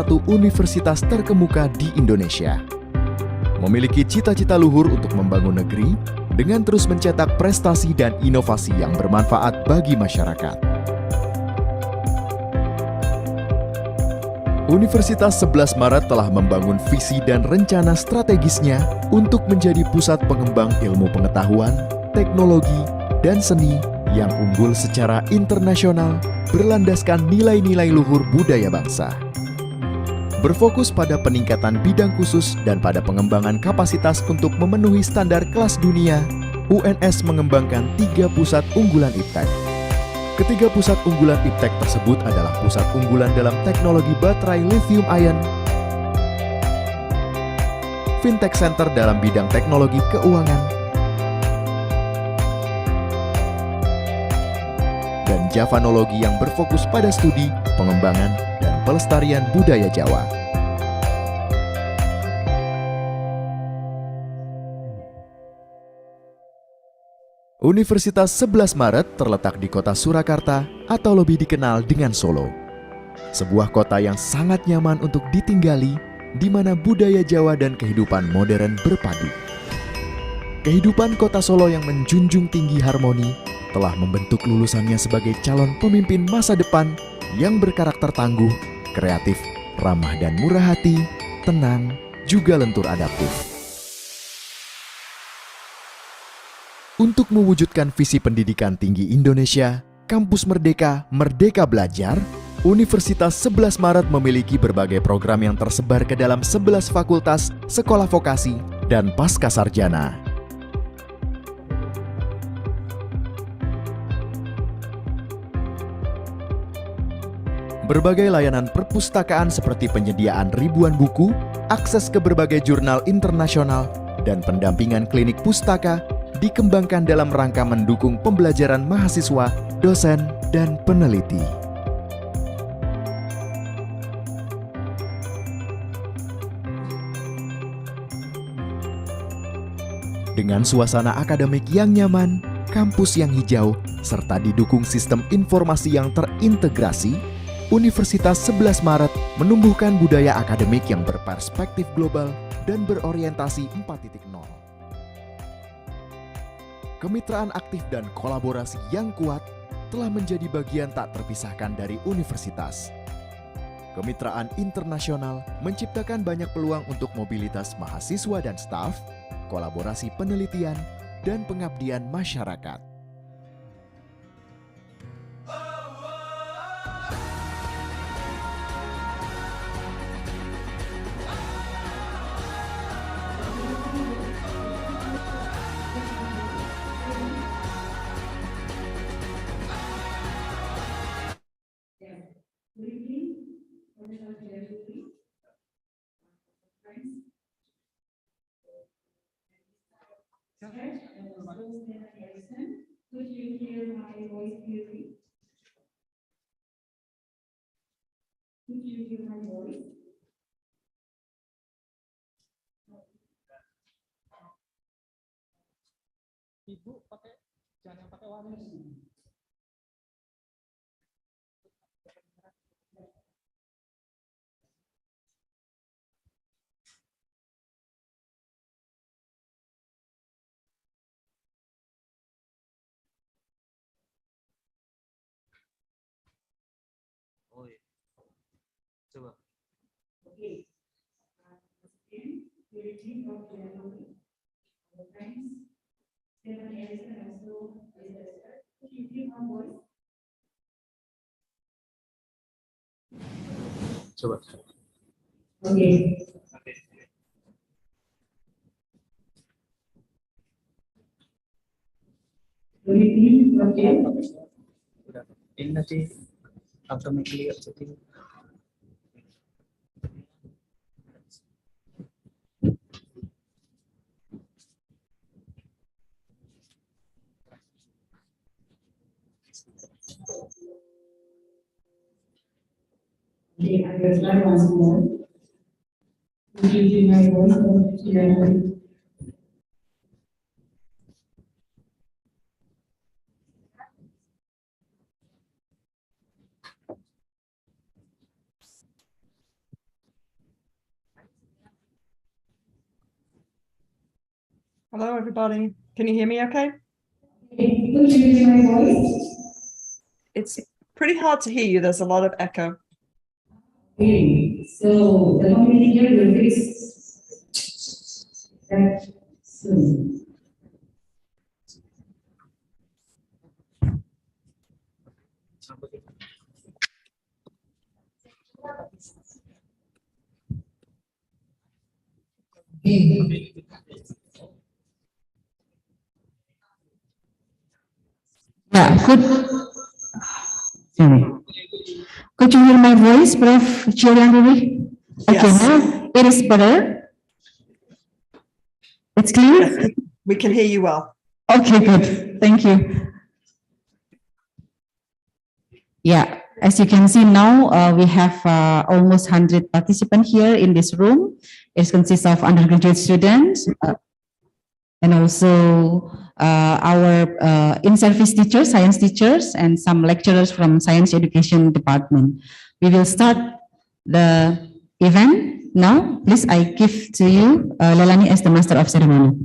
satu universitas terkemuka di Indonesia. Memiliki cita-cita luhur untuk membangun negeri dengan terus mencetak prestasi dan inovasi yang bermanfaat bagi masyarakat. Universitas 11 Maret telah membangun visi dan rencana strategisnya untuk menjadi pusat pengembang ilmu pengetahuan, teknologi, dan seni yang unggul secara internasional berlandaskan nilai-nilai luhur budaya bangsa. Berfokus pada peningkatan bidang khusus dan pada pengembangan kapasitas untuk memenuhi standar kelas dunia, UNS mengembangkan 3 pusat unggulan iptek. Ketiga pusat unggulan iptek tersebut adalah pusat unggulan dalam teknologi baterai lithium ion, fintech center dalam bidang teknologi keuangan, dan javanologi yang berfokus pada studi, pengembangan, dan pelestarian budaya Jawa. Universitas 11 Maret terletak di kota Surakarta atau lebih dikenal dengan Solo. Sebuah kota yang sangat nyaman untuk ditinggali, di mana budaya Jawa dan kehidupan modern berpadu. Kehidupan kota Solo yang menjunjung tinggi harmoni telah membentuk lulusannya sebagai calon pemimpin masa depan yang berkarakter tangguh, kreatif, ramah dan murah hati, tenang, juga lentur adaptif. Untuk mewujudkan visi pendidikan tinggi Indonesia, Kampus Merdeka, Merdeka Belajar, Universitas 11 Maret memiliki berbagai program yang tersebar ke dalam 11 fakultas, sekolah vokasi, dan pascasarjana. Berbagai layanan perpustakaan seperti penyediaan ribuan buku, akses ke berbagai jurnal internasional, dan pendampingan klinik pustaka dikembangkan dalam rangka mendukung pembelajaran mahasiswa, dosen, dan peneliti. Dengan suasana akademik yang nyaman, kampus yang hijau, serta didukung sistem informasi yang terintegrasi, Universitas 11 Maret menumbuhkan budaya akademik yang berperspektif global dan berorientasi 4.0. Kemitraan aktif dan kolaborasi yang kuat telah menjadi bagian tak terpisahkan dari universitas. Kemitraan internasional menciptakan banyak peluang untuk mobilitas mahasiswa dan staf, kolaborasi penelitian, dan pengabdian masyarakat. Could you hear my voice clearly? Could you hear my voice? Ibu pakai jangan pakai wireless. Oh iya. Coba. Okay. Again, the regime of January, our friends, Stephen Harrison also is a expert. Could you hear my voice? Coba. Okay. The regime of January. Udah. Ini nanti automatically jadi. Okay, I will try once more. Could you hear my voice of January? Hello, everybody. Can you hear me okay? Could you hear my voice? It's pretty hard to hear you. There's a lot of echo. Okay, so the community here will fix that soon. Yeah, sorry. Could you hear my voice, Prof. Gillian? Okay, Yes. now it is better. It's clear? Yes, we can hear you well. Okay, good. Thank you. Yeah, as you can see now, we have almost 100 participants here in this room. It consists of undergraduate students and also our in-service teachers, science teachers, and some lecturers from science education department. We will start the event now. Please, I give to you Leilani as the master of ceremony.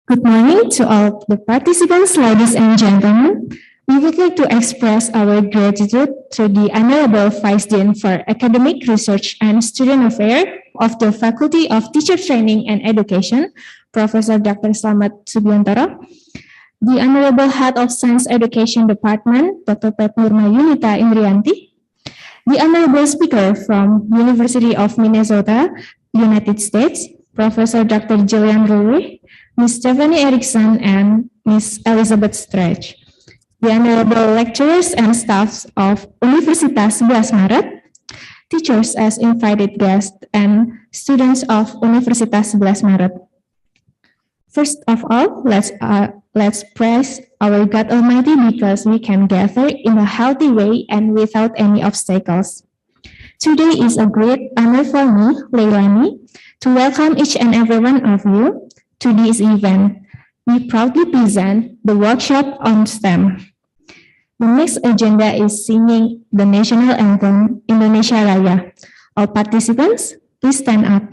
Good morning to all the participants, ladies and gentlemen. We would like to express our gratitude to the Honorable Vice Dean for Academic Research and Student Affairs of the Faculty of Teacher Training and Education, Professor Dr. Slamet Subiantoro, the Honorable Head of Science Education Department, Dr. Nurma Yunita Indrianti, the Honorable Speaker from University of Minnesota, United States, Professor Dr. Gillian Roehrig, Ms. Stephanie Erickson, and Ms. Elizabeth Stretch, the Honorable Lecturers and Staffs of Universitas 11 Maret, teachers as invited guests, and students of Universitas 11 Maret. First of all, let's praise our God Almighty because we can gather in a healthy way and without any obstacles. Today is a great honor for me, Leilani, to welcome each and every one of you to this event. We proudly present the workshop on STEM. The next agenda is singing the national anthem, Indonesia Raya. All participants, please stand up.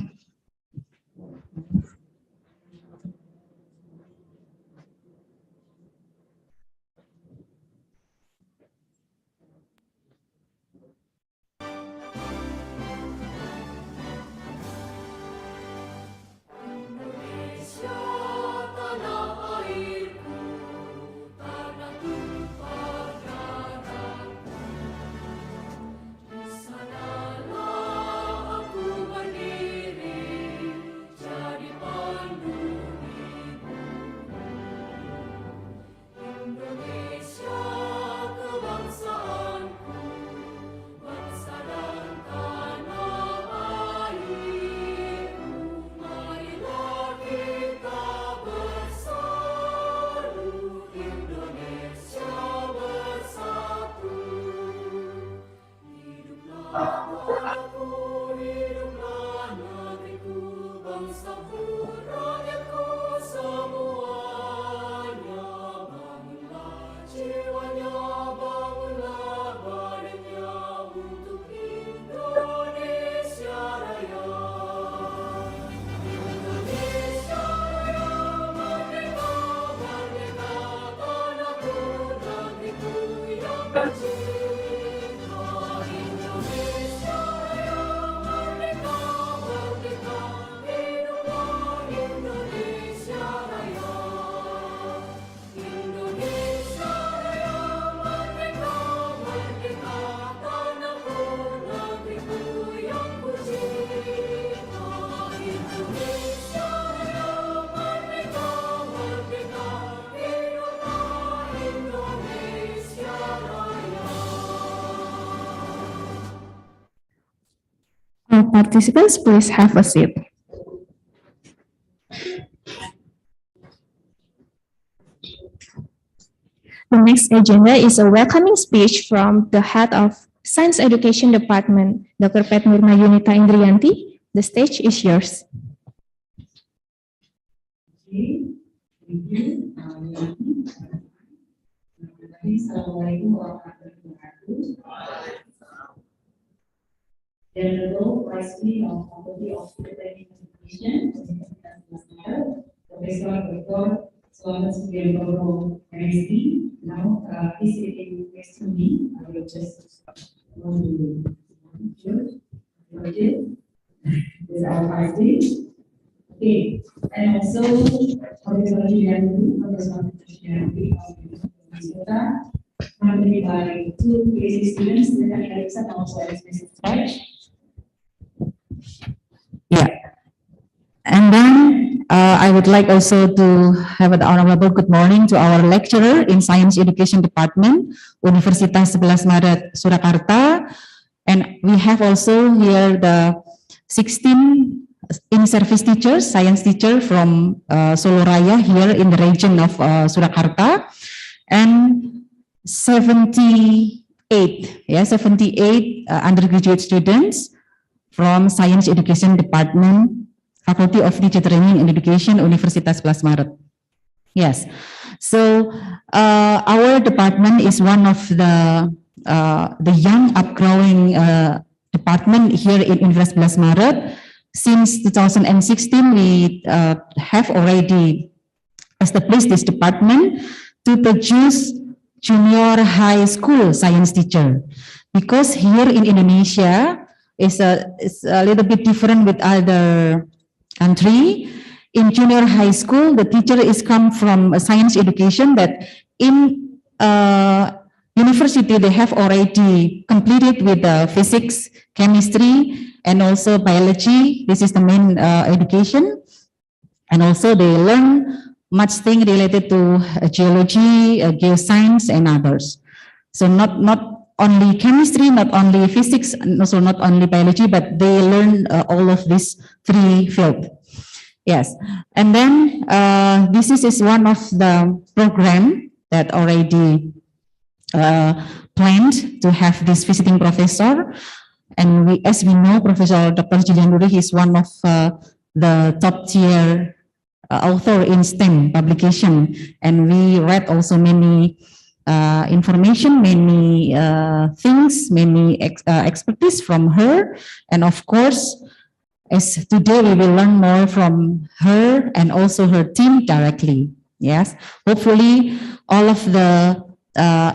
All participants, please have a seat. The next agenda is a welcoming speech from the head of Science Education Department, Dr. Nurma Yunita Indrianti. The stage is yours. Okay, thank you. Assalamualaikum warahmatullahi wabarakatuh. Dan betul, President of Faculty of Training and Education, Profesor Dr. Selanjutnya MSc. Now, he's sitting next to me. I will just want to this is our first day. Okay, and also Professor Gillian, Professor Gillian, accompanied by two PhD students, and Alexa also as Mrs. Touch. Yeah. And then I would like also to have an honorable good morning to our lecturer in Science Education Department, Universitas 11 Maret, Surakarta. And we have also here the 16 in-service teachers, science teacher from Solo Raya here in the region of Surakarta. And 78 undergraduate students from Science Education Department, Faculty of Teacher Training and Education, Universitas 11 Maret. Yes, so our department is one of the young upgrowing department here in Universitas 11 Maret. Since 2016, we have already established this department to produce junior high school science teacher, because here in Indonesia is a little bit different with other country. In junior high school, the teacher is come from a science education, but in university they have already completed with physics, chemistry, and also biology. This is the main education, and also they learn much thing related to geology, geoscience, and others. So not only chemistry, not only physics, and also not only biology, but they learn all of these three fields. Yes, and then this is one of the program that already planned to have this visiting professor. And as we know, Professor Dr. Gillian is one of the top tier author in STEM publication, and we read also many information, many things, many expertise from her. And of course, as today we will learn more from her and also her team directly. Yes, hopefully all of the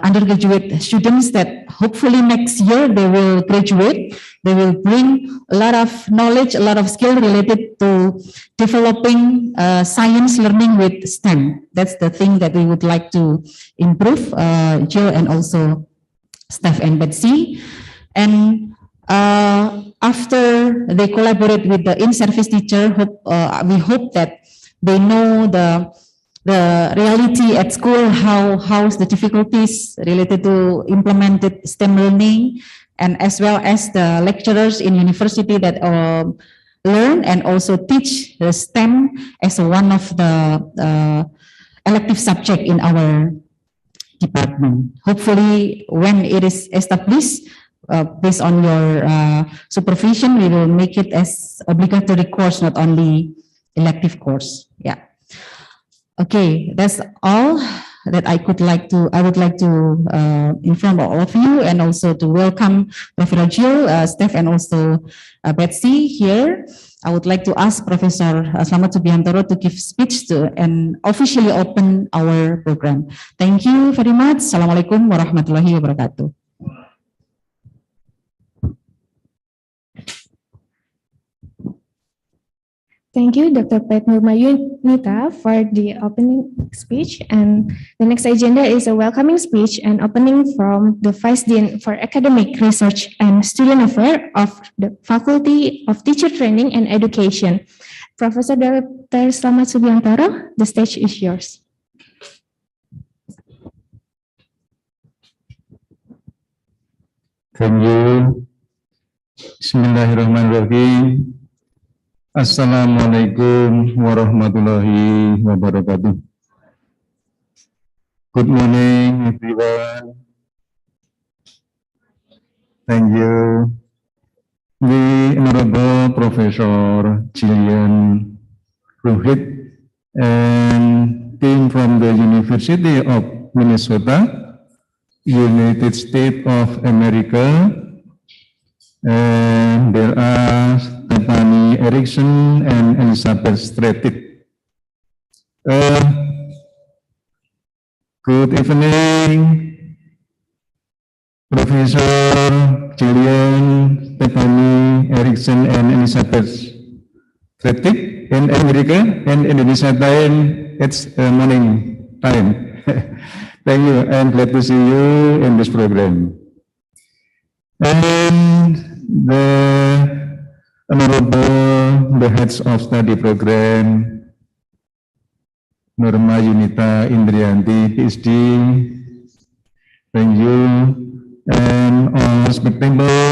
undergraduate students that hopefully next year they will graduate, they will bring a lot of knowledge, a lot of skill related to developing science learning with STEM. That's the thing that we would like to improve, Joe and also Steph and Betsy. And after they collaborate with the in-service teacher, we hope that they know the reality at school, how's the difficulties related to implemented STEM learning, and as well as the lecturers in university that learn and also teach the STEM as one of the elective subject in our department. Hopefully, when it is established, based on your supervision, we will make it as obligatory course, not only elective course. Yeah. Okay, that's all that I would like to inform all of you, and also to welcome Professor Jill, Steph, and also Betsy here. I would like to ask Professor Slamet Subiantoro to give speech to and officially open our program. Thank you very much. Assalamualaikum warahmatullahi wabarakatuh. Thank you, Dr. Pet Nurmayunita, for the opening speech. And the next agenda is a welcoming speech and opening from the Vice Dean for Academic Research and Student Affairs of the Faculty of Teacher Training and Education. Professor Dr. Slamet Subiantoro, the stage is yours. Thank you. Bismillahirrahmanirrahim. Assalamualaikum warahmatullahi wabarakatuh. Good morning, everyone. Thank you. The Honorable Professor Gillian, Roehrig, and team from the University of Minnesota, United States of America, and there are Stephanie Erickson and Elizabeth Streetit. Good evening, Professor Gillian, Stephanie Erickson, and Elizabeth Streetit. In America and Indonesia time, it's morning time. Thank you, and glad to see you in this program. And the heads of study program, Norma Yunita Indrianti, PhD, thank you, and all respectable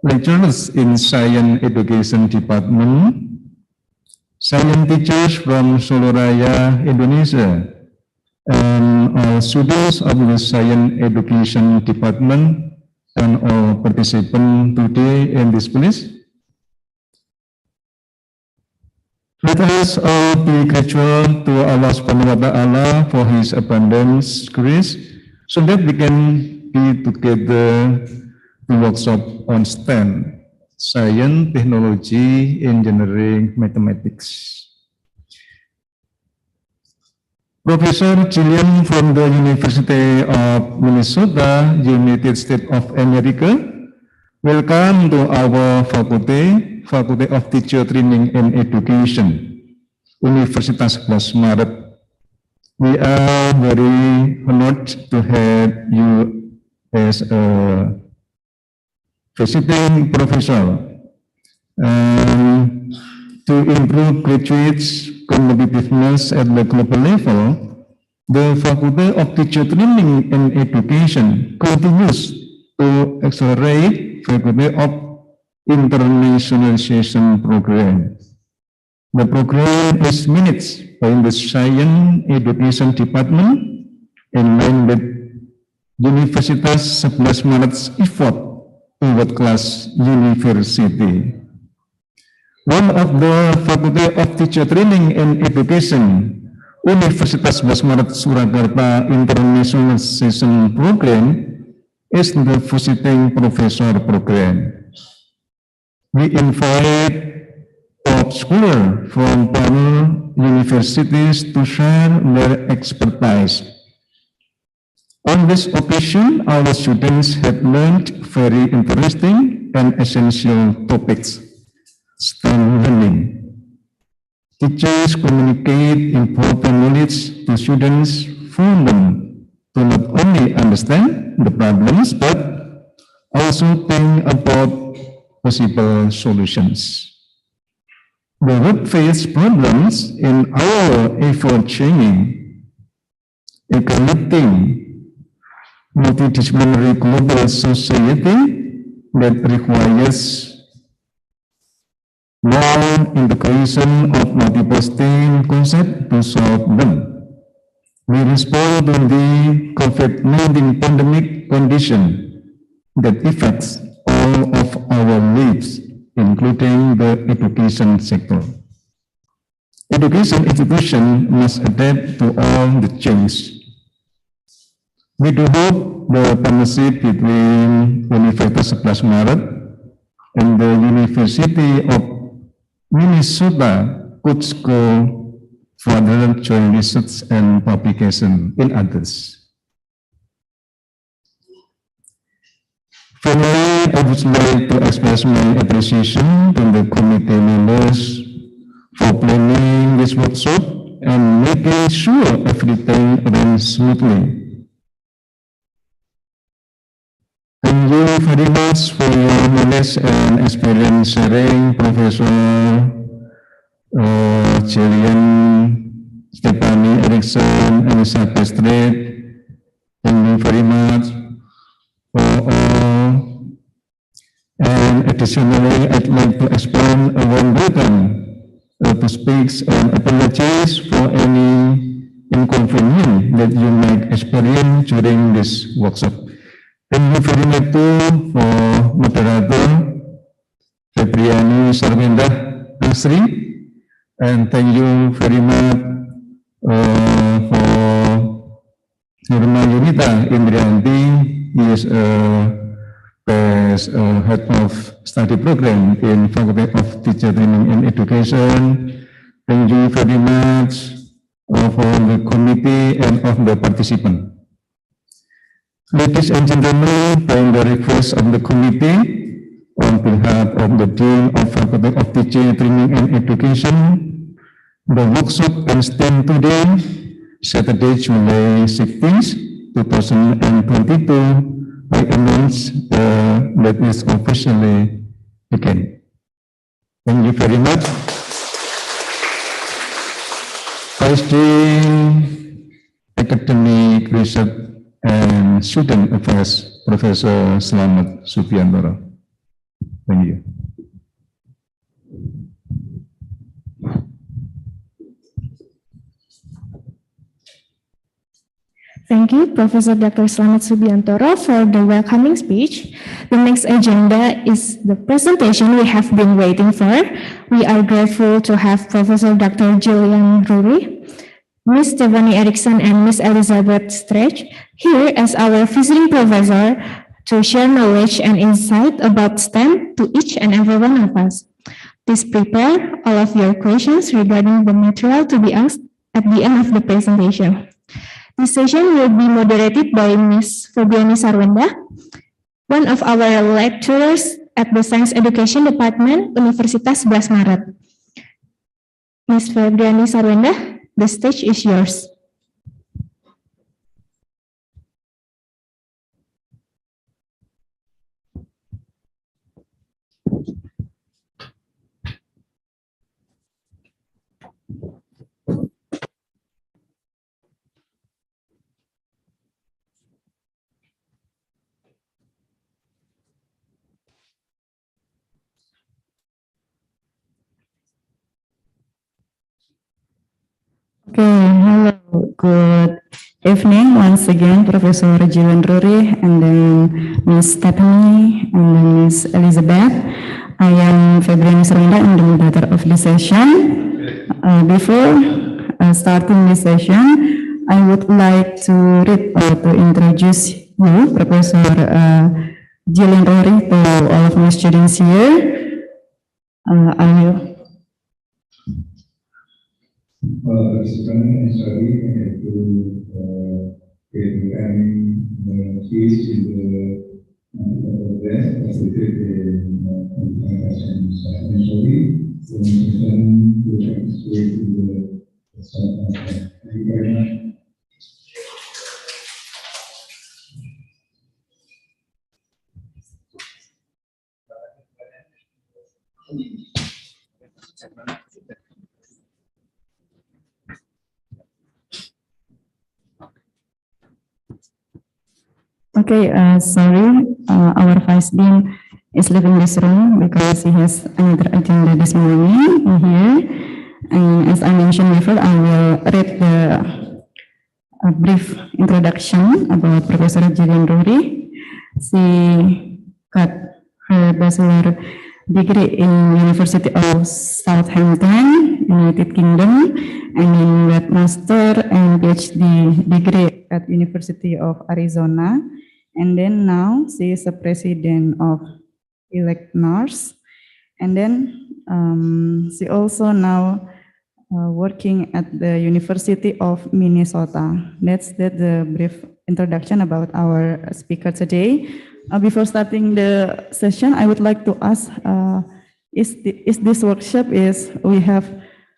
lecturers in Science Education Department, science teachers from Soloraya, Indonesia, and all students of the Science Education Department, and all participants today in this place. Let us all be grateful to Allah Subhanahu wa Ta'ala for His abundance grace, so that we can be together to workshop on STEM, science, technology, engineering, mathematics. Professor Gillian from the University of Minnesota, United States of America, welcome to our faculty of Teacher Training and Education, Universitas 11 Maret. We are very honored to have you as a visiting professor. To improve graduates' competitiveness at the global level, the Faculty of Teacher Training and Education continues to accelerate Faculty of Internationalization Program. The program is managed by the Science Education Department in line with Universitas 11 Maret's effort to world-class university. One of the Faculty of Teacher Training and Education, Universitas 11 Maret Surakarta Internationalization Program, is the Visiting Professor Program. We invite top scholars from partner universities to share their expertise. On this occasion, our students have learned very interesting and essential topics. STEM learning. Teachers communicate important knowledge to students for them to not only understand the problems, but also think about possible solutions. The world face problems in our ever-changing, connecting, multidisciplinary global society that requires more integration of multiple STEM concepts to solve them. We respond to the COVID-19 pandemic condition that affects all of our lives, including the education sector. Education institutions must adapt to all the change. We do hope the partnership between Universitas 11 Maret and the University of Minnesota could go further joint research and publication in others. Finally, I would like to express my appreciation to the committee members for planning this workshop and making sure everything runs smoothly. Thank you very much for your knowledge and experience sharing, Professor Gillian, Stephanie Erickson, Elizabeth Street. Thank you very much for all. And additionally, I'd like to extend a warm welcome to speak and apologize for any inconvenience that you might experience during this workshop. Thank you very much too for moderator Febriani Sarmindah Asri, and thank you very much for Nirma Yunita Indrianti is past head of study program in Faculty of Teacher Training and Education. Thank you very much for the committee and of the participant. Ladies and gentlemen, by the request of the committee, on behalf of the Dean of Faculty of Teacher Training and Education, the workshop ends today, Saturday, July 16, 2022. I announce that is officially begun. Thank you very much. Vice Dean, Academic Research and Student Affairs, Professor Slamet Subiantoro. Thank you. Thank you, Professor Dr. Slamet Subiantoro, for the welcoming speech. The next agenda is the presentation we have been waiting for. We are grateful to have Professor Dr. Gillian Roehrig, Ms. Stephanie Erickson, and Ms. Elizabeth Stretch here as our visiting professor to share knowledge and insight about STEM to each and every one of us. Please prepare all of your questions regarding the material to be asked at the end of the presentation. This session will be moderated by Ms. Febriani Sarwenda, one of our lecturers at the Science Education Department, Universitas 11 Maret. Ms. Febriani Sarwenda, the stage is yours. Okay, hello, good evening once again, Professor Gillian Roehrig, and then Ms. Stephanie, and then Ms. Elizabeth. I am Febriani Sarwenda, I'm the moderator of this session. Before starting this session, I would like to read or to introduce you, Professor Gillian Roehrig, to all of my students here. I will. Participant and study and to get any fees in the desk as we did in sorry, so to explain to the staff. Thank you very much. Okay, sorry, our Vice Dean is leaving this room because he has another agenda this morning here. And as I mentioned before, I will read a brief introduction about Professor Gillian Roehrig. She got her bachelor degree in University of Southampton, United Kingdom, and then master and PhD degree at University of Arizona. And then now she is the president of Elect Nurse. And then she also now working at the University of Minnesota. That's the brief introduction about our speaker today. Before starting the session, I would like to ask, is this workshop we have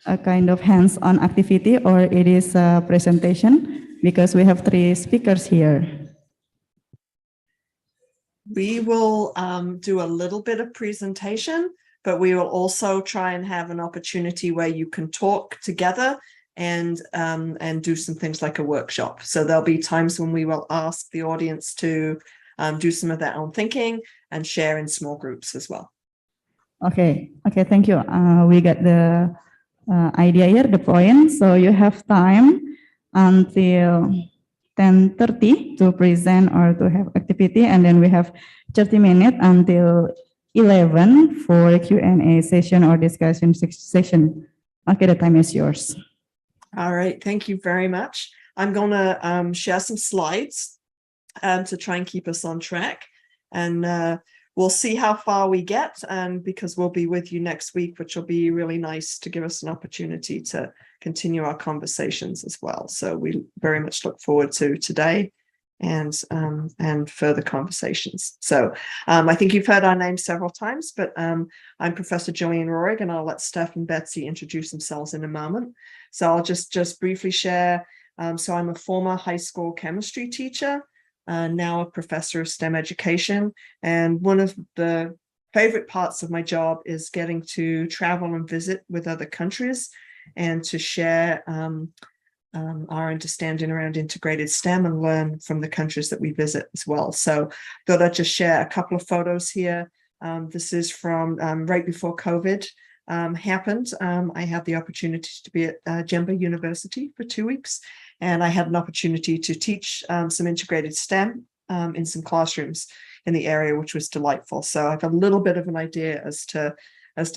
a kind of hands-on activity or it is a presentation? Because we have 3 speakers here. We will do a little bit of presentation, but we will also try and have an opportunity where you can talk together and do some things like a workshop. So there'll be times when we will ask the audience to do some of their own thinking and share in small groups as well. Okay, thank you. We got the idea here, the point. So you have time until 10:30 to present or to have activity, and then we have 30 minutes until 11 for a Q&A session or discussion session. Okay, the time is yours. All right, thank you very much. I'm going to share some slides to try and keep us on track. And we'll see how far we get, and because we'll be with you next week, which will be really nice to give us an opportunity to continue our conversations as well. So we very much look forward to today and further conversations. So I think you've heard our name several times, but I'm Professor Gillian Roehrig, and I'll let Steph and Betsy introduce themselves in a moment. So I'll just briefly share. So I'm a former high school chemistry teacher, now a professor of STEM education. And one of the favorite parts of my job is getting to travel and visit with other countries and to share our understanding around integrated STEM and learn from the countries that we visit as well. So thought I'd just share a couple of photos here. This is from right before COVID happened. I had the opportunity to be at Jemba University for 2 weeks, and I had an opportunity to teach some integrated STEM in some classrooms in the area, which was delightful. So I have a little bit of an idea as to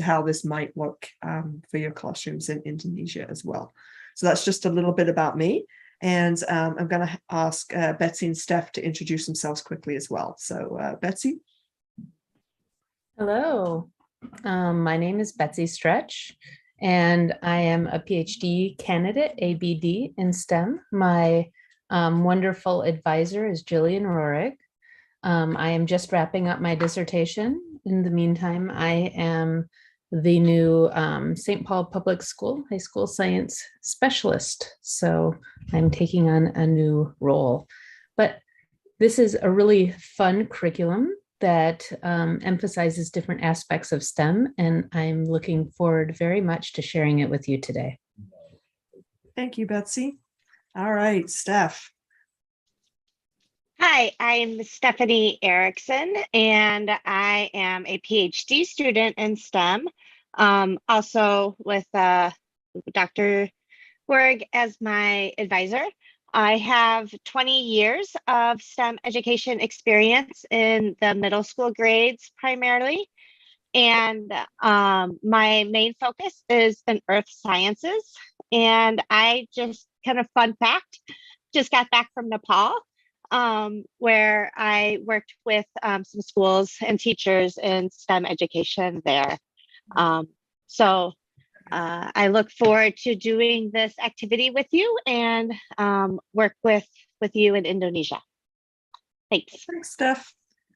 how this might look for your classrooms in Indonesia as well. So that's just a little bit about me. And I'm going to ask Betsy and Steph to introduce themselves quickly as well. So Betsy. Hello, my name is Betsy Stretch, and I am a PhD candidate, ABD, in STEM. My wonderful advisor is Gillian Roehrig. I am just wrapping up my dissertation. In the meantime, I am the new St. Paul Public School High School Science Specialist. So I'm taking on a new role. But this is a really fun curriculum that emphasizes different aspects of STEM, and I'm looking forward very much to sharing it with you today. Thank you, Betsy. All right, Steph. Hi, I'm Stephanie Erickson, and I am a PhD student in STEM, also with Dr. Roehrig as my advisor. I have 20 years of STEM education experience in the middle school grades primarily, and my main focus is in earth sciences. And I just kind of fun fact, just got back from Nepal, where I worked with some schools and teachers in STEM education there. So I look forward to doing this activity with you and work with you in Indonesia. Thanks. Thanks, Steph.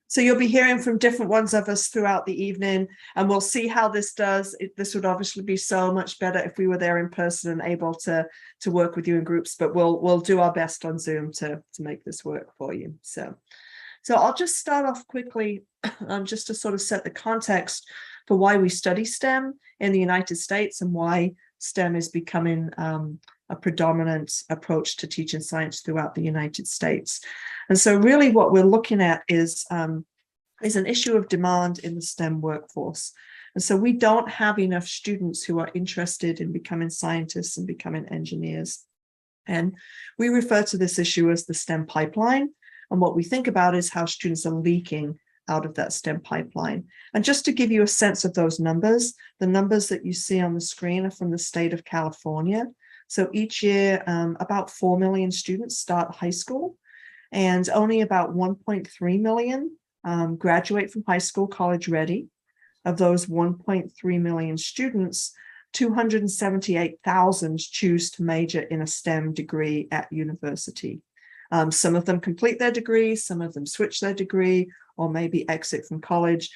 So you'll be hearing from different ones of us throughout the evening, and we'll see how this does. This would obviously be so much better if we were there in person and able to work with you in groups, but we'll do our best on Zoom to make this work for you. So I'll just start off quickly just to sort of set the context for why we study STEM in the United States and why STEM is becoming a predominant approach to teaching science throughout the United States. And so really what we're looking at is an issue of demand in the STEM workforce. And so we don't have enough students who are interested in becoming scientists and becoming engineers. And we refer to this issue as the STEM pipeline. And what we think about is how students are leaking out of that STEM pipeline. And just to give you a sense of those numbers, the numbers that you see on the screen are from the state of California. So each year, about 4 million students start high school, and only about 1.3 million graduate from high school college ready. Of those 1.3 million students, 278,000 choose to major in a STEM degree at university. Some of them complete their degree, some of them switch their degree, or maybe exit from college.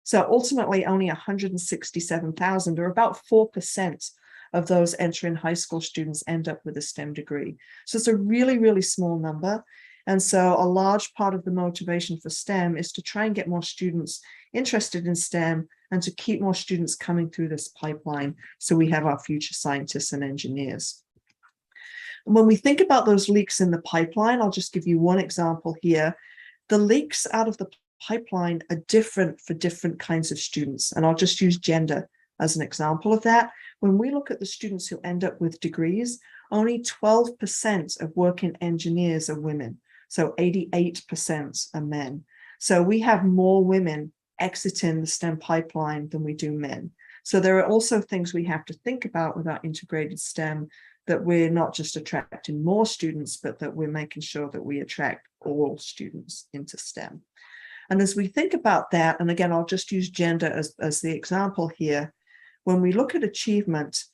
So ultimately, only 167,000, or about 4% of those entering high school students, end up with a STEM degree. So it's a really, really small number. And so a large part of the motivation for STEM is to try and get more students interested in STEM and to keep more students coming through this pipeline so we have our future scientists and engineers. And when we think about those leaks in the pipeline, I'll just give you one example here. The leaks out of the pipeline are different for different kinds of students. And I'll just use gender as an example of that. When we look at the students who end up with degrees, only 12% of working engineers are women. So 88% are men. So we have more women exiting the STEM pipeline than we do men. So there are also things we have to think about with our integrated STEM that we're not just attracting more students, but that we're making sure that we attract all students into STEM. And as we think about that, and again, I'll just use gender as the example here, when we look at achievement,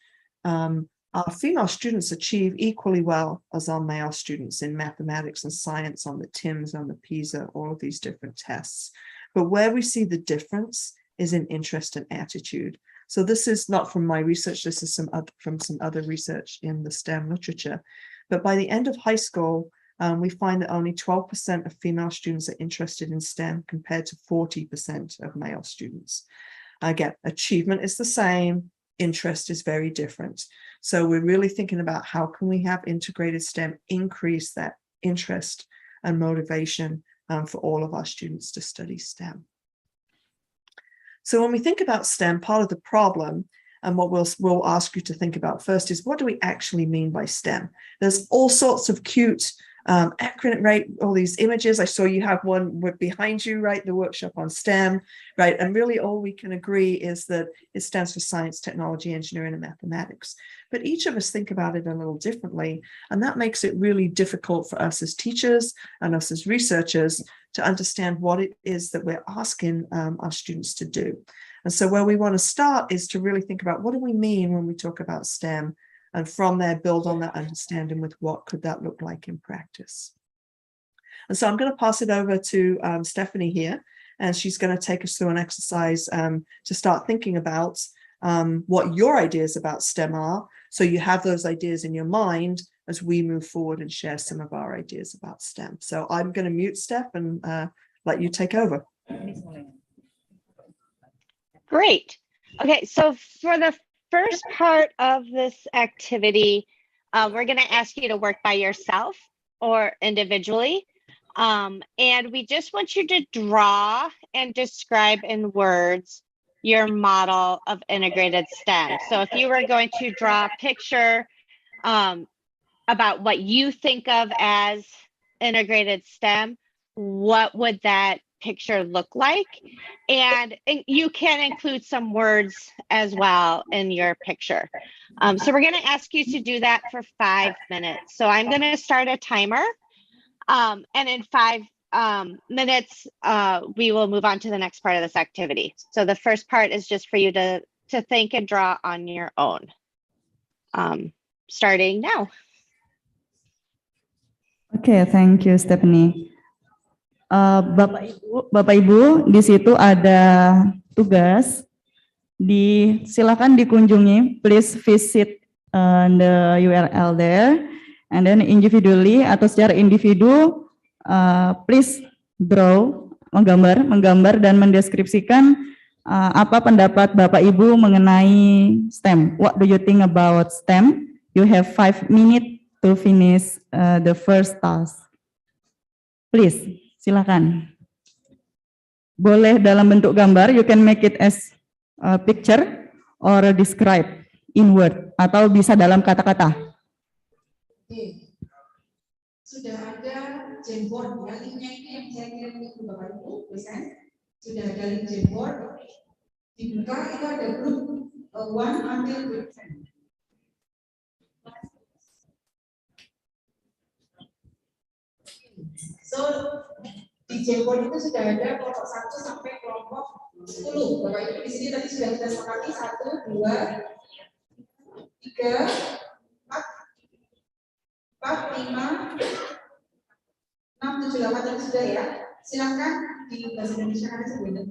our female students achieve equally well as our male students in mathematics and science, on the TIMSS, on the PISA, all of these different tests. But where we see the difference is in interest and attitude. So this is not from my research, this is from some other research in the STEM literature. But by the end of high school, we find that only 12% of female students are interested in STEM compared to 40% of male students. Again, achievement is the same, interest is very different. So we're really thinking about how can we have integrated STEM increase that interest and motivation for all of our students to study STEM. So when we think about STEM, part of the problem, and what we'll ask you to think about first, is what do we actually mean by STEM? There's all sorts of cute acronym, right? All these images. I saw you have one behind you, right? The workshop on STEM, right? And really all we can agree is that it stands for science, technology, engineering, and mathematics. But each of us think about it a little differently. And that makes it really difficult for us as teachers and us as researchers to understand what it is that we're asking our students to do. And so where we want to start is to really think about what do we mean when we talk about STEM, and from there build on that understanding with what could that look like in practice. And so I'm going to pass it over to Stephanie here, and she's going to take us through an exercise to start thinking about what your ideas about STEM are, so you have those ideas in your mind as we move forward and share some of our ideas about STEM. So I'm going to mute Steph and let you take over. Great. Okay, so for the first part of this activity, we're going to ask you to work by yourself or individually. And we just want you to draw and describe in words your model of integrated STEM. So if you were going to draw a picture about what you think of as integrated STEM, what would that picture look like? And you can include some words as well in your picture. So we're going to ask you to do that for 5 minutes. So I'm going to start a timer, and in 5 minutes, we will move on to the next part of this activity. So the first part is just for you to think and draw on your own. Starting now. Okay, thank you, Stephanie. Bapak Ibu, di situ ada tugas. Silakan dikunjungi. Please visit the URL there, and then individually atau secara individu, please draw, menggambar dan mendeskripsikan apa pendapat Bapak Ibu mengenai STEM. What do you think about STEM? You have 5 minutes to finish the first task. Please. Silakan. Boleh dalam bentuk gambar, you can make it as a picture or describe in word, atau bisa dalam kata-kata. Oke. Sudah ada Jamboard, ya, linknya itu yang saya kirim ke Bapak Ibu, sudah ada link Jamboard. Dibuka itu ada grup 1 until group 10. So di Jamboard itu sudah ada kelompok 1 sampai kelompok 10. Bapak Ibu di sini tadi sudah kita sepakati 1, 2, 3, 4, 5, 6, 7, 8 tadi sudah ya. Silakan di bahasa Indonesia kan sebelumnya.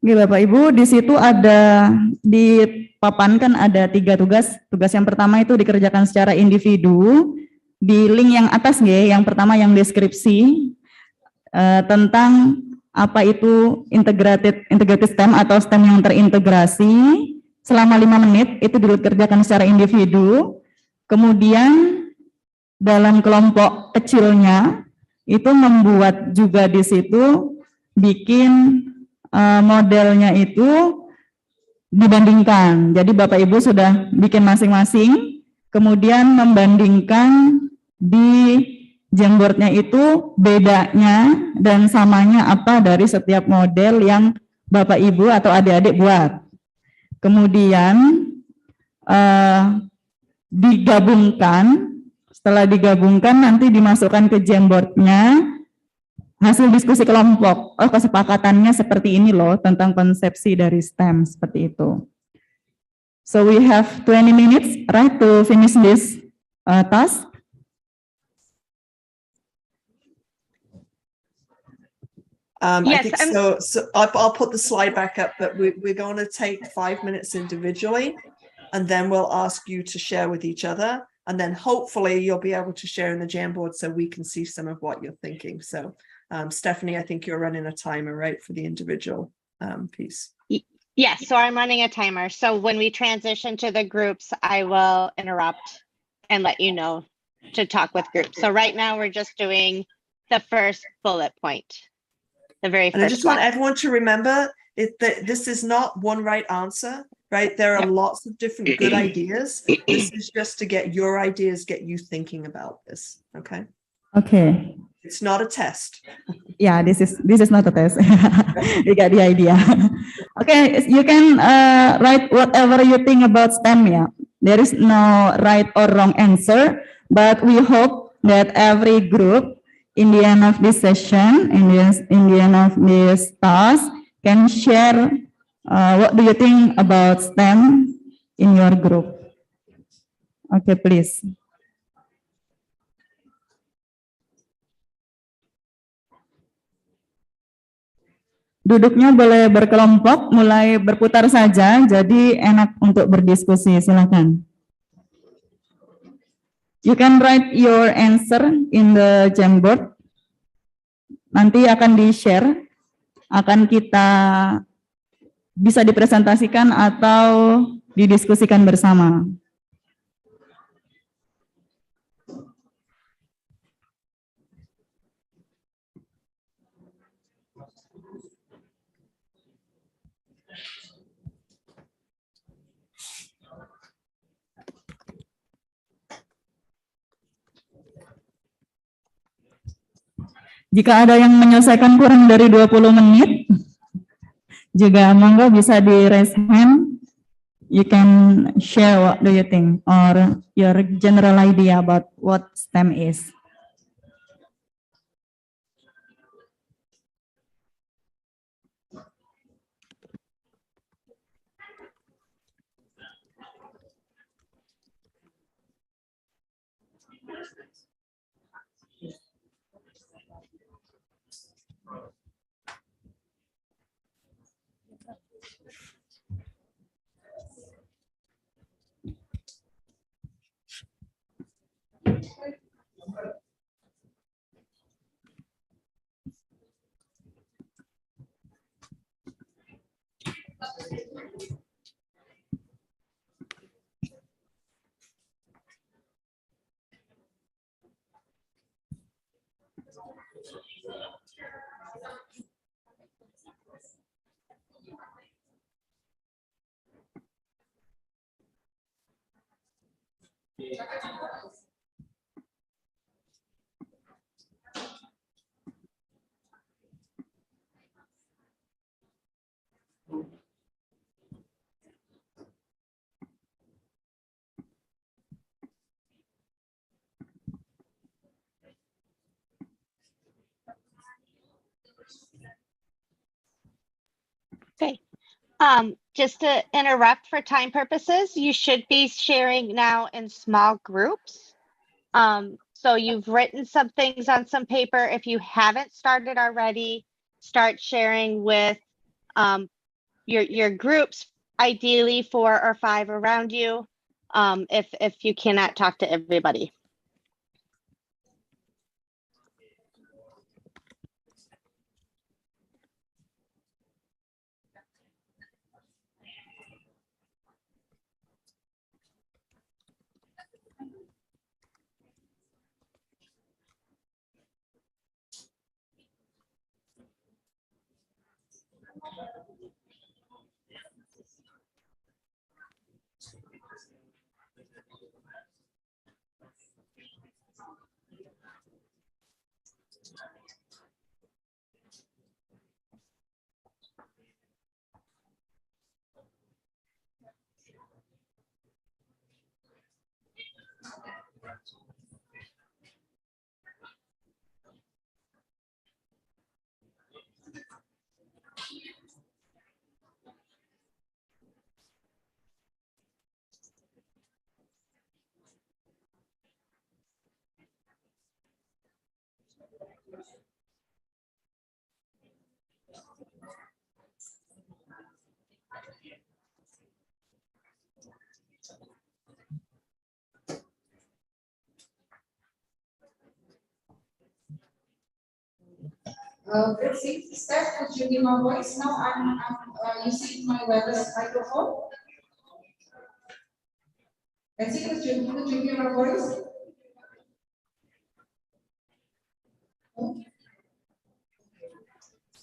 Oke, Bapak Ibu, di situ ada dipapankan ada 3 tugas. Tugas yang pertama itu dikerjakan secara individu. Di link yang atas yang pertama yang deskripsi tentang apa itu integrated STEM atau STEM yang terintegrasi selama 5 menit itu dikerjakan secara individu. Kemudian dalam kelompok kecilnya itu membuat juga di situ bikin modelnya itu dibandingkan. Jadi Bapak Ibu sudah bikin masing-masing, kemudian membandingkan di Jamboardnya itu bedanya dan samanya apa dari setiap model yang Bapak Ibu atau adik-adik buat. Kemudian digabungkan. Setelah digabungkan nanti dimasukkan ke Jamboard-nya hasil diskusi kelompok. Oh, kesepakatannya seperti ini loh tentang konsepsi dari STEM seperti itu. So we have 20 minutes, right, to finish this task. I Yes, think so. So I'll put the slide back up, but we're going to take 5 minutes individually, and then we'll ask you to share with each other, and then hopefully you'll be able to share in the Jamboard so we can see some of what you're thinking. So, Stephanie, I think you're running a timer, right, for the individual piece. Yes, so I'm running a timer. So when we transition to the groups, I will interrupt and let you know to talk with groups. So right now we're just doing the first bullet point. The very And I first just want one. everyone to remember that this is not one right answer, right? There are lots of different good ideas. This is just to get your ideas, get you thinking about this, okay? Okay. It's not a test. Yeah, this is not a test. You got the idea. Okay, you can write whatever you think about STEM. Yeah, there is no right or wrong answer, but we hope that every group in the end of this session, in the end of this task, can share what do you think about STEM in your group. Okay, please. Duduknya boleh berkelompok, mulai berputar saja, jadi enak untuk berdiskusi. Silakan. You can write your answer in the Jamboard. Nanti akan di-share, akan kita bisa dipresentasikan atau didiskusikan bersama. Jika ada yang menyelesaikan kurang dari 20 menit, juga monggo bisa di raise hand. You can share what do you think or your general idea about what STEM is. Okay. Just to interrupt for time purposes, you should be sharing now in small groups. So you've written some things on some paper. If you haven't started already, start sharing with your groups, ideally 4 or 5 around you, if you cannot talk to everybody. Basic step, could you hear my voice? Now I'm using my wireless microphone. Basic, could you hear my voice?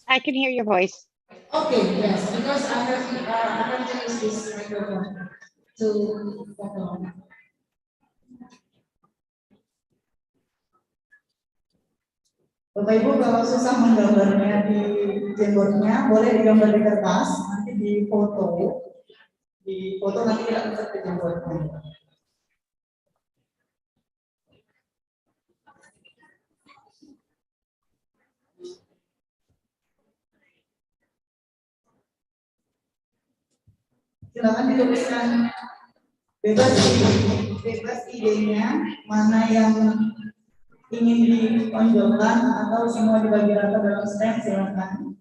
I can hear your voice. Okay, yes, because I have to use this microphone to follow. Bapak Ibu kalau susah menggambarnya di jambornya, boleh digambar di kertas, nanti di foto nanti kita bisa ke jambornya. Silakan dituliskan bebas idenya, mana yang ingin ditonjolkan atau semua dibagi rata dalam STEM, silakan.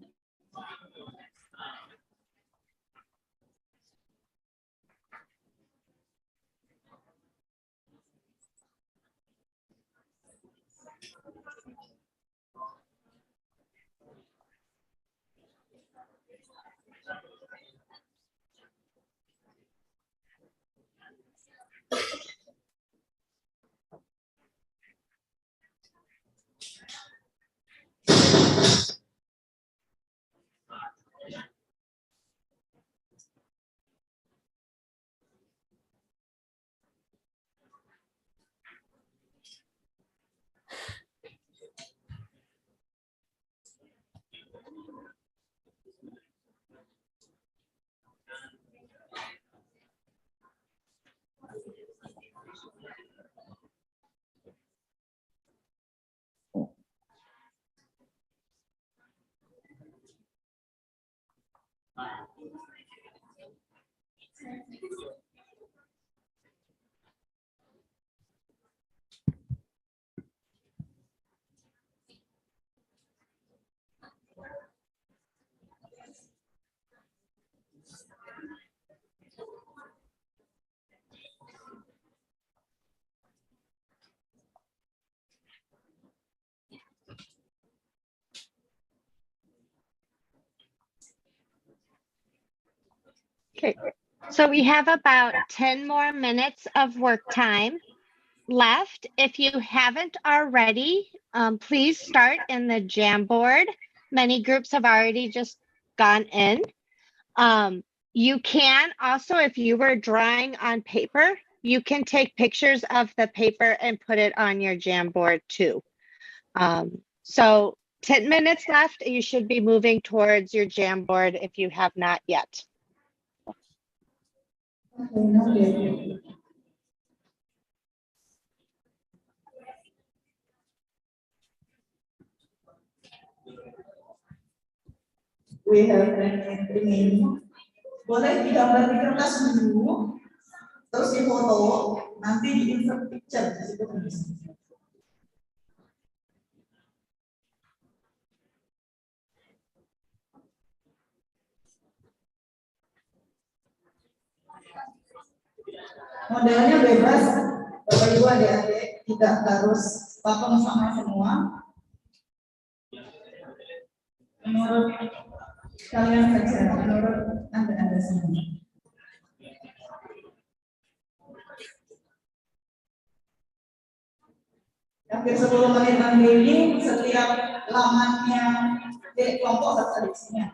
Okay, so we have about 10 more minutes of work time left. If you haven't already, please start in the Jamboard. Many groups have already just gone in. You can also, if you were drawing on paper, you can take pictures of the paper and put it on your Jamboard too. So 10 minutes left, you should be moving towards your Jamboard if you have not yet. We have remaining. Boleh digambar di kertas dulu, terus difoto, nanti di insert picture di situ kan bisa. Modelnya bebas, Bapak Ibu adik-adik, tidak harus pakem sama semua. Menurut kalian saja, menurut Anda semua. Hampir 10 menit nanti ini setiap lamannya di kelompok harus ada isinya.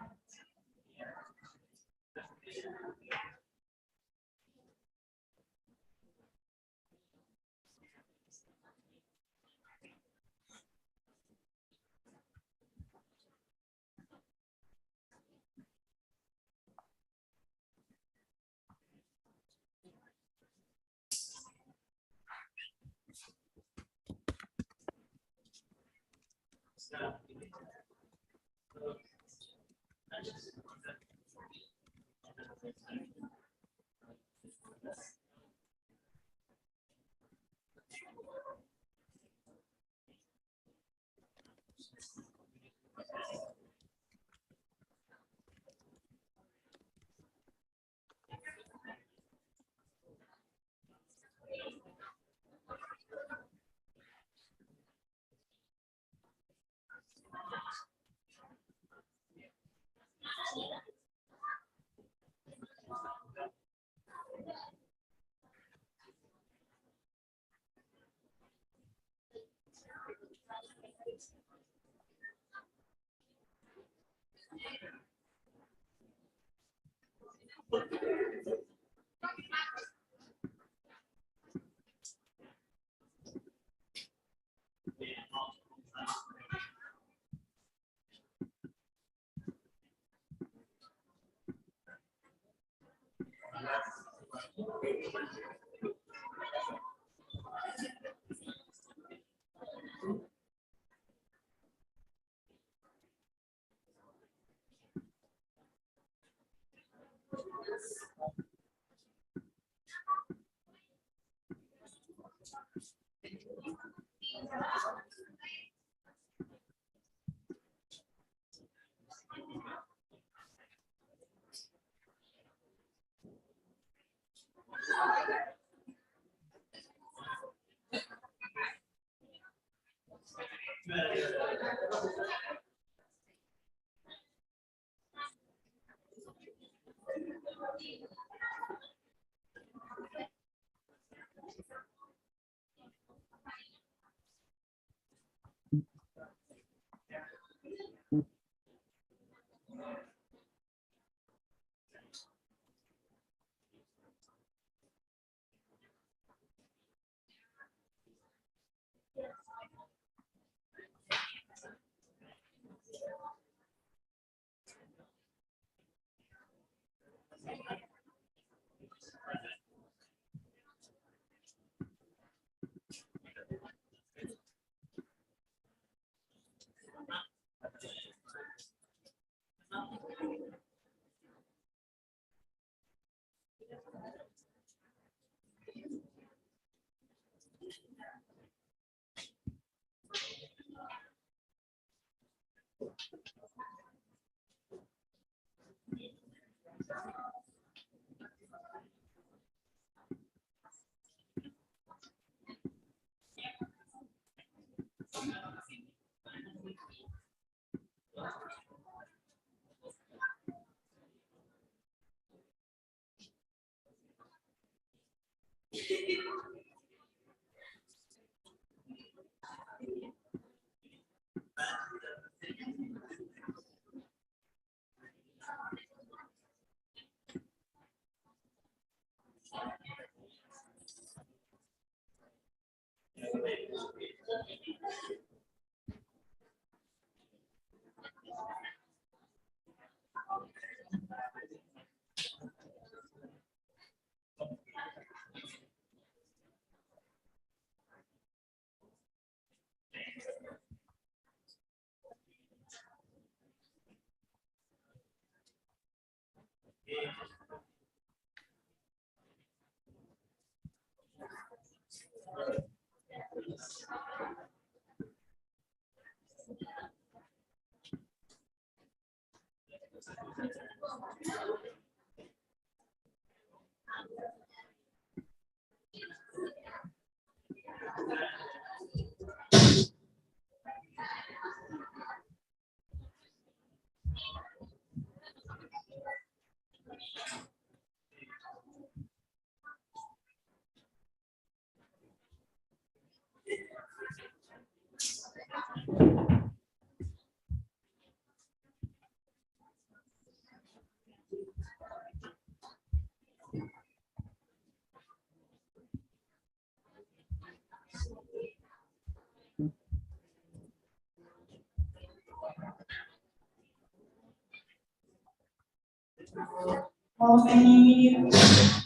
How many minutes?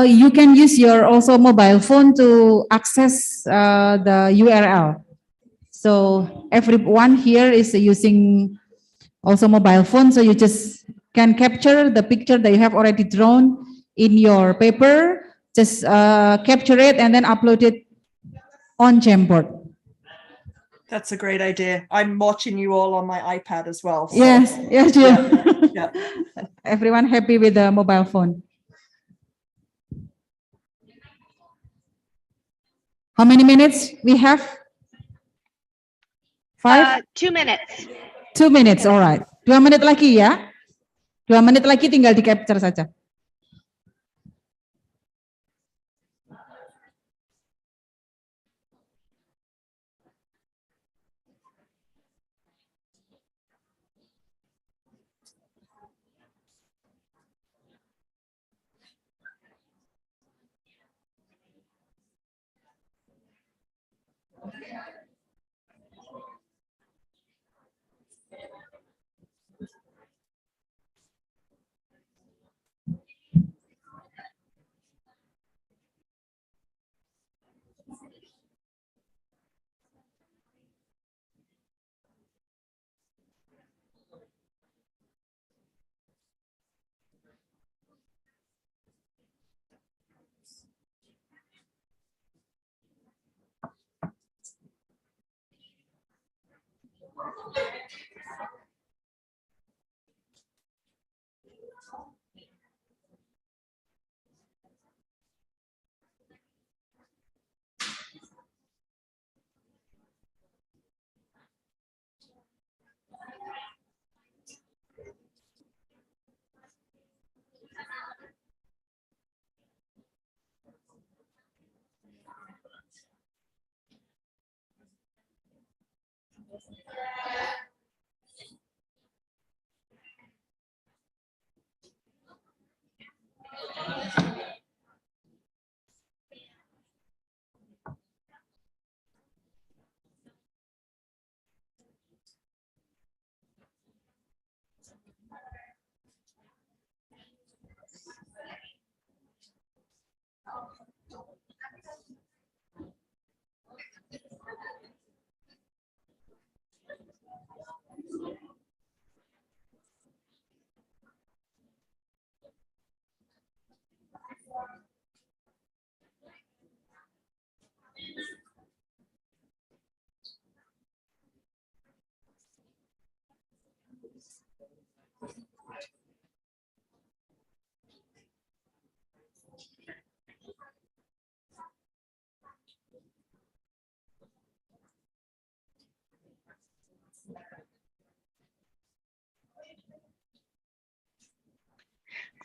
You can use your also mobile phone to access the URL. So everyone here is using also mobile phone, so you just can capture the picture that you have already drawn in your paper just capture it and then upload it on Jamboard. That's a great idea. I'm watching you all on my iPad as well. so- Yes, yes, Jill. Yeah. Everyone happy with the mobile phone. How many minutes we have? 5? 2 minutes. 2 minutes, all right. 2 menit lagi ya. 2 menit lagi tinggal di capture saja.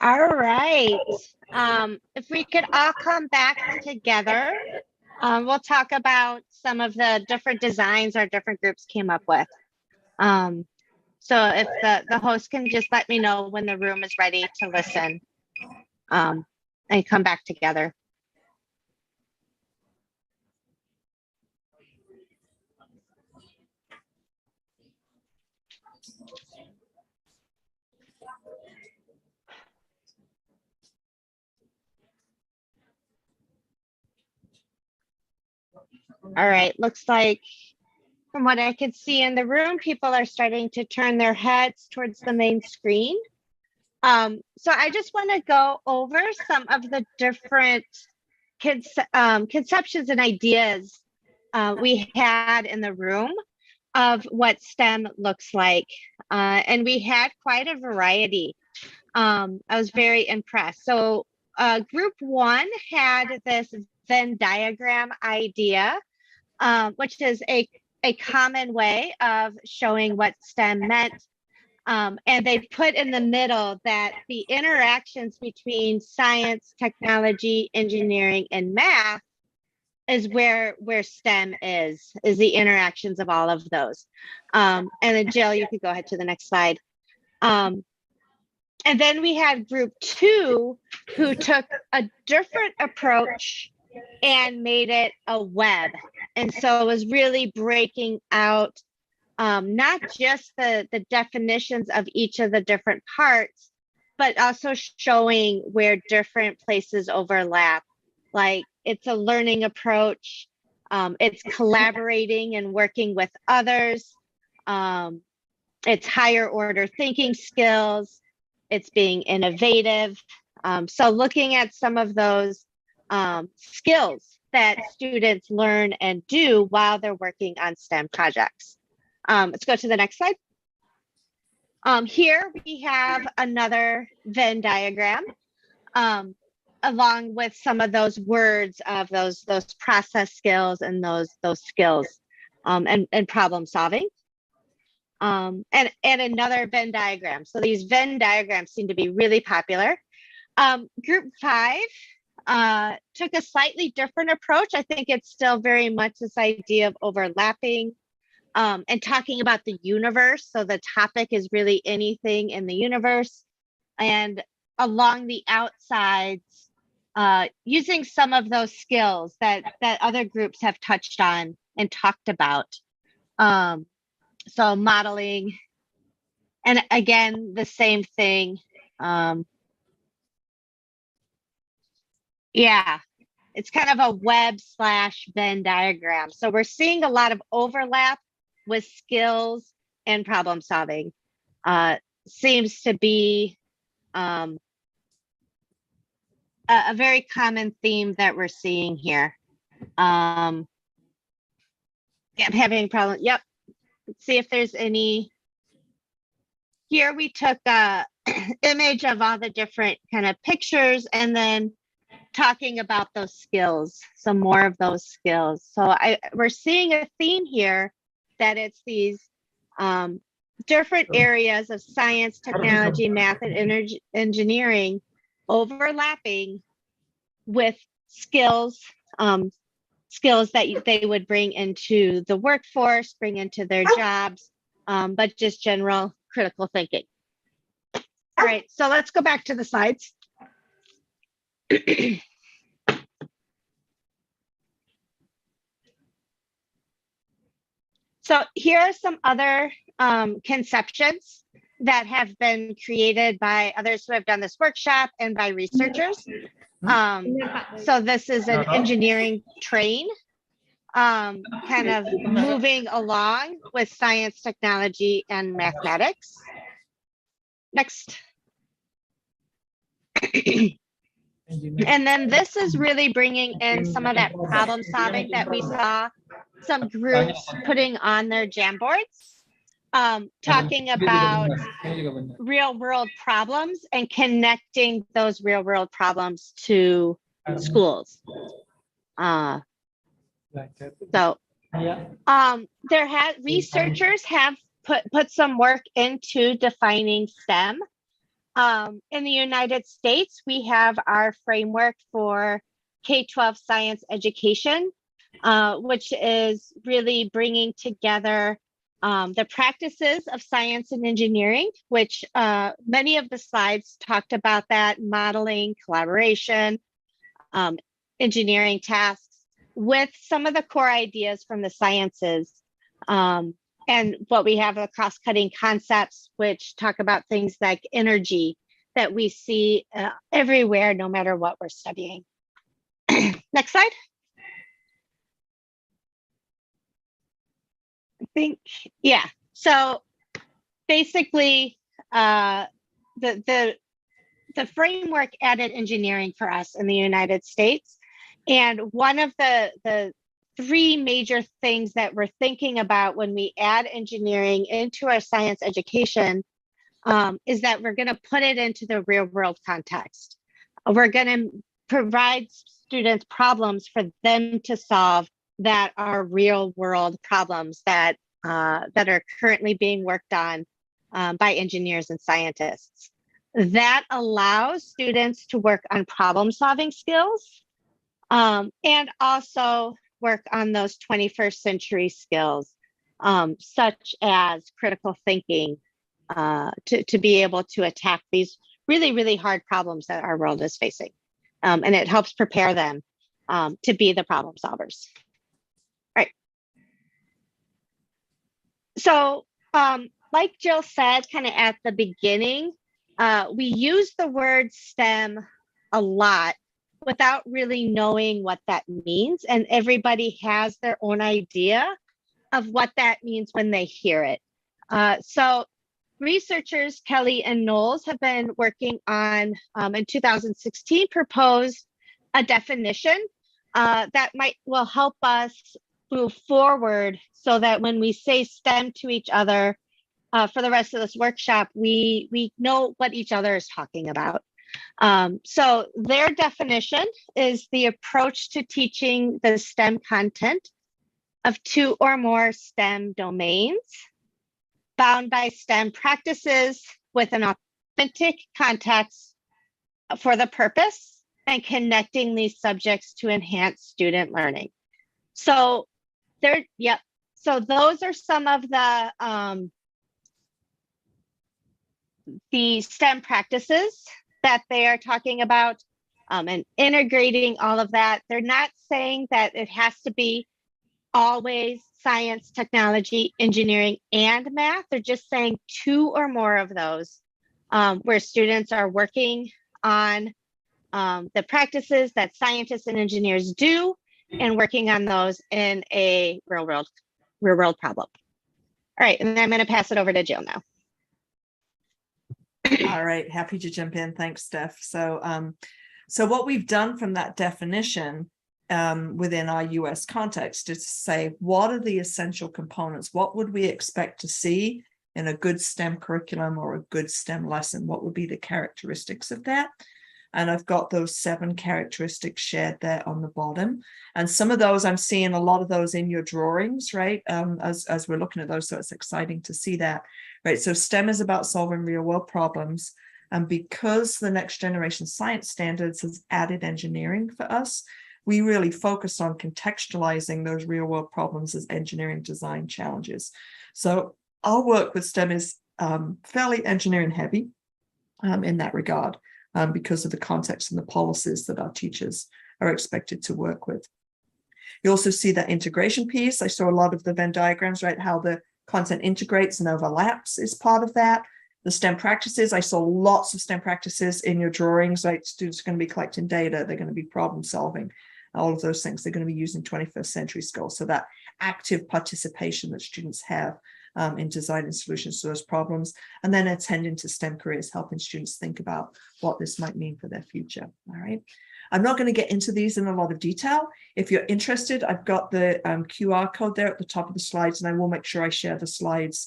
All right. If we could all come back together, we'll talk about some of the different designs our different groups came up with. So if the host can just let me know when the room is ready to listen, and come back together. All right, looks like from what I could see in the room, people are starting to turn their heads towards the main screen. So I just want to go over some of the different conceptions and ideas we had in the room of what STEM looks like. And we had quite a variety. I was very impressed. So group 1 had this Venn diagram idea, which is a common way of showing what STEM meant. And they put in the middle that the interactions between science, technology, engineering, and math is where STEM is the interactions of all of those. And then Jill, you could go ahead to the next slide. And then we had group 2 who took a different approach and made it a web. And so it was really breaking out not just the definitions of each of the different parts, but also showing where different places overlap. Like it's a learning approach, it's collaborating and working with others, it's higher order thinking skills, it's being innovative. So looking at some of those skills that students learn and do while they're working on STEM projects. Let's go to the next slide. Here we have another Venn diagram, along with some of those words of those process skills and those skills, and problem solving. And another Venn diagram. So these Venn diagrams seem to be really popular. Group 5 took a slightly different approach. I think it's still very much this idea of overlapping and talking about the universe. So the topic is really anything in the universe. And along the outsides, using some of those skills that other groups have touched on and talked about. So modeling, and again, the same thing. Yeah, it's kind of a web/Venn diagram. So we're seeing a lot of overlap with skills and problem solving. Seems to be a very common theme that we're seeing here. I'm having a problem. Yep. Let's see if there's any. Here we took a image of all the different kind of pictures and then talking about those skills, some more of those skills. So we're seeing a theme here that it's these different areas of science, technology, math, and engineering overlapping with skills, skills that they would bring into the workforce, bring into their jobs, but just general critical thinking. All right, so let's go back to the slides. So here are some other conceptions that have been created by others who have done this workshop and by researchers. So this is an engineering train, kind of moving along with science, technology, and mathematics. Next. And then this is really bringing in some of that problem solving that we saw some groups putting on their Jamboards, talking about real world problems and connecting those real world problems to schools. Researchers have put some work into defining STEM. In the United States, we have our framework for K-12 science education, which is really bringing together the practices of science and engineering, which many of the slides talked about that, modeling, collaboration, engineering tasks, with some of the core ideas from the sciences. And what we have are cross-cutting concepts, which talk about things like energy that we see everywhere, no matter what we're studying. Next slide. I think, yeah. So basically, the framework added engineering for us in the United States. And one of the three major things that we're thinking about when we add engineering into our science education is that we're going to put it into the real world context. We're going to provide students problems for them to solve that are real world problems that are currently being worked on by engineers and scientists. That allows students to work on problem solving skills and also work on those 21st century skills, such as critical thinking, to be able to attack these really, really hard problems that our world is facing. And it helps prepare them to be the problem solvers. Right. So like Jill said, kind of at the beginning, we use the word STEM a lot without really knowing what that means. And everybody has their own idea of what that means when they hear it. So researchers Kelly and Knowles have been working on, in 2016, proposed a definition that will help us move forward so that when we say STEM to each other for the rest of this workshop, we know what each other is talking about. So their definition is the approach to teaching the STEM content of 2 or more STEM domains bound by STEM practices with an authentic context for the purpose and connecting these subjects to enhance student learning. So so those are some of the STEM practices that they are talking about, and integrating all of that. They're not saying that it has to be always science, technology, engineering, and math. They're just saying 2 or more of those, where students are working on the practices that scientists and engineers do and working on those in a real world problem. All right, and then I'm going to pass it over to Jill now. All right, happy to jump in. Thanks, Steph. So, so what we've done from that definition within our US context is to say, what are the essential components? What would we expect to see in a good STEM curriculum or a good STEM lesson? What would be the characteristics of that? And I've got those 7 characteristics shared there on the bottom. And some of those, I'm seeing a lot of those in your drawings, right? As we're looking at those, so it's exciting to see that, right? So STEM is about solving real world problems. And because the next generation science standards has added engineering for us, we really focus on contextualizing those real world problems as engineering design challenges. So our work with STEM is fairly engineering heavy in that regard. Because of the context and the policies that our teachers are expected to work with. You also see that integration piece. I saw a lot of the Venn diagrams, right? How the content integrates and overlaps is part of that. The STEM practices, I saw lots of STEM practices in your drawings, right? Students are going to be collecting data, they're going to be problem solving, all of those things. They're going to be using 21st century skills. So that active participation that students have in designing solutions to those problems, and then attending to STEM careers, helping students think about what this might mean for their future. All right. I'm not going to get into these in a lot of detail. If you're interested, I've got the QR code there at the top of the slides, and I will make sure I share the slides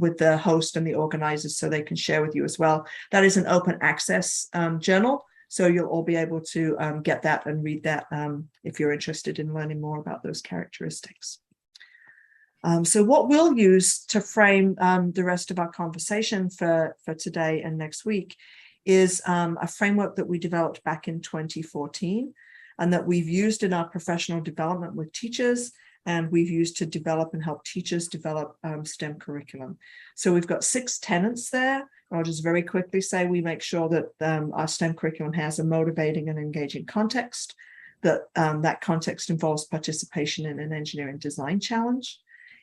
with the host and the organizers so they can share with you as well. That is an open access journal, so you'll all be able to get that and read that if you're interested in learning more about those characteristics. So what we'll use to frame the rest of our conversation for today and next week is a framework that we developed back in 2014 and that we've used in our professional development with teachers, and we've used to develop and help teachers develop STEM curriculum. So we've got 6 tenets there. I'll just very quickly say we make sure that our STEM curriculum has a motivating and engaging context, that that context involves participation in an engineering design challenge.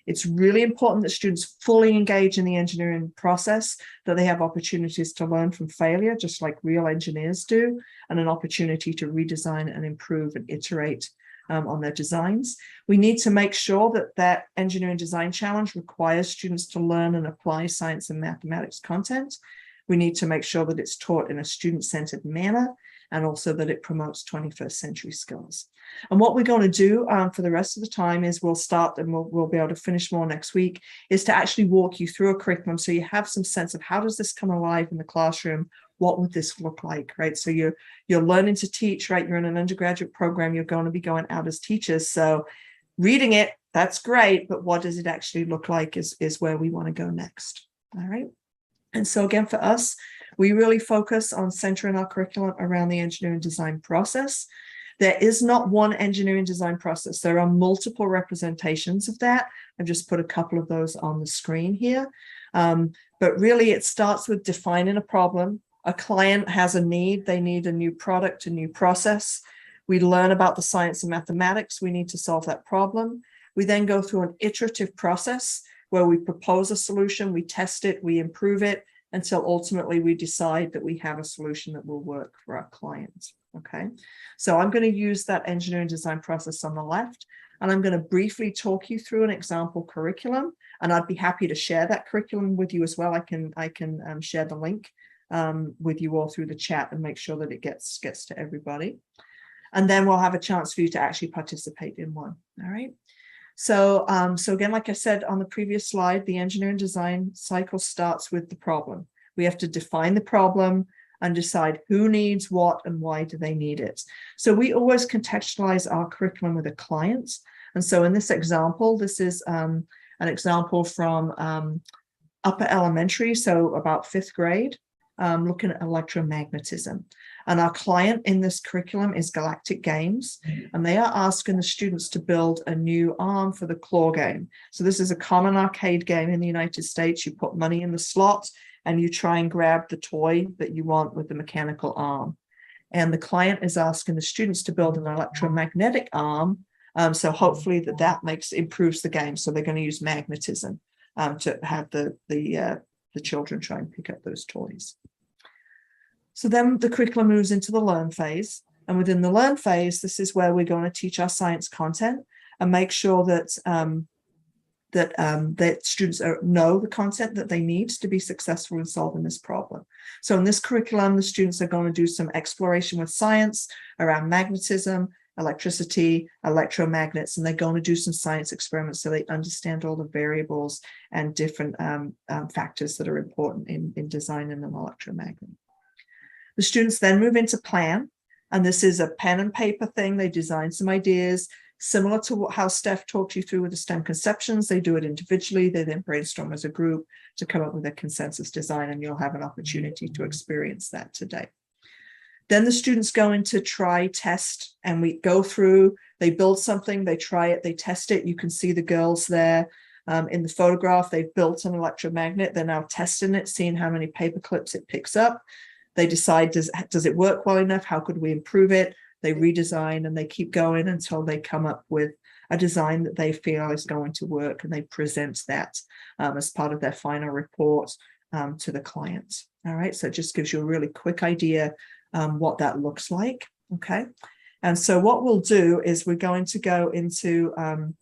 It's really important that students fully engage in the engineering process, that they have opportunities to learn from failure, just like real engineers do, and an opportunity to redesign and improve and iterate on their designs. We need to make sure that that engineering design challenge requires students to learn and apply science and mathematics content. We need to make sure that it's taught in a student-centered manner, and also that it promotes 21st century skills. And what we're going to do for the rest of the time is we'll start, and we'll be able to finish more next week, is to actually walk you through a curriculum so you have some sense of how does this come alive in the classroom? What would this look like, right? So you're learning to teach, right? You're in an undergraduate program, you're going to be going out as teachers. So reading it, that's great, but what does it actually look like is where we want to go next, all right? And so again, for us, we really focus on centering our curriculum around the engineering design process. There is not one engineering design process. There are multiple representations of that. I've just put a couple of those on the screen here. But really, it starts with defining a problem. A client has a need. They need a new product, a new process. We learn about the science and mathematics. We need to solve that problem. We then go through an iterative process where we propose a solution, we test it, we improve it, until ultimately we decide that we have a solution that will work for our clients, okay? So I'm going to use that engineering design process on the left, and I'm going to briefly talk you through an example curriculum, and I'd be happy to share that curriculum with you as well. I can share the link with you all through the chat and make sure that it gets to everybody. And then we'll have a chance for you to actually participate in one. All right. So, so again, like I said on the previous slide, the engineering design cycle starts with the problem. We have to define the problem and decide who needs what and why do they need it. So we always contextualize our curriculum with a client. And so in this example, this is an example from upper elementary, so about 5th grade, looking at electromagnetism. And our client in this curriculum is Galactic Games, and they are asking the students to build a new arm for the claw game. So this is a common arcade game in the United States. You put money in the slot and you try and grab the toy that you want with the mechanical arm. And the client is asking the students to build an electromagnetic arm. So hopefully that improves the game. So they're going to use magnetism to have the children try and pick up those toys. So then the curriculum moves into the learn phase. And within the learn phase, this is where we're going to teach our science content and make sure that that students know the content that they need to be successful in solving this problem. So in this curriculum, the students are going to do some exploration with science around magnetism, electricity, electromagnets, and they're going to do some science experiments so they understand all the variables and different factors that are important in designing an electromagnet. The students then move into plan, and this is a pen and paper thing. They design some ideas similar to how Steph talked you through with the STEM conceptions. They do it individually. They then brainstorm as a group to come up with a consensus design, and you'll have an opportunity to experience that today. Then the students go into try, test, and we go through, they build something, they try it, they test it. You can see the girls there in the photograph. They've built an electromagnet. They're now testing it, seeing how many paper clips it picks up. They decide, does it work well enough? How could we improve it? They redesign, and they keep going until they come up with a design that they feel is going to work, and they present that as part of their final report to the client. All right, so it just gives you a really quick idea what that looks like. Okay, and so what we'll do is we're going to go into an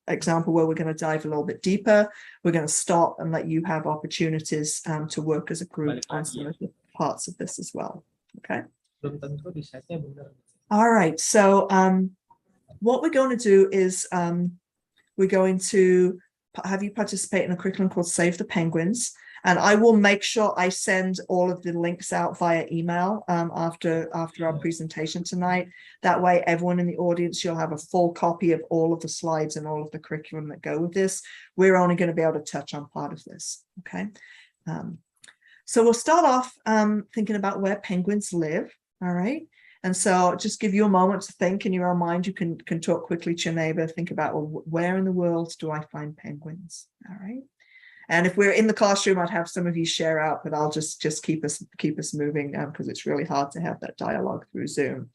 example where we're going to dive a little bit deeper. We're going to stop and let you have opportunities to work as a group on some of the parts of this as well. Okay. All right, so what we're going to do is we're going to have you participate in a curriculum called Save the Penguins, and I will make sure I send all of the links out via email after our presentation tonight. That way, everyone in the audience, you'll have a full copy of all of the slides and all of the curriculum that go with this. We're only going to be able to touch on part of this, okay? So we'll start off thinking about where penguins live. All right. And so I'll just give you a moment to think in your own mind. You can talk quickly to your neighbor, think about, well, where in the world do I find penguins? All right. And if we're in the classroom, I'd have some of you share out, but I'll just keep us moving because it's really hard to have that dialogue through Zoom.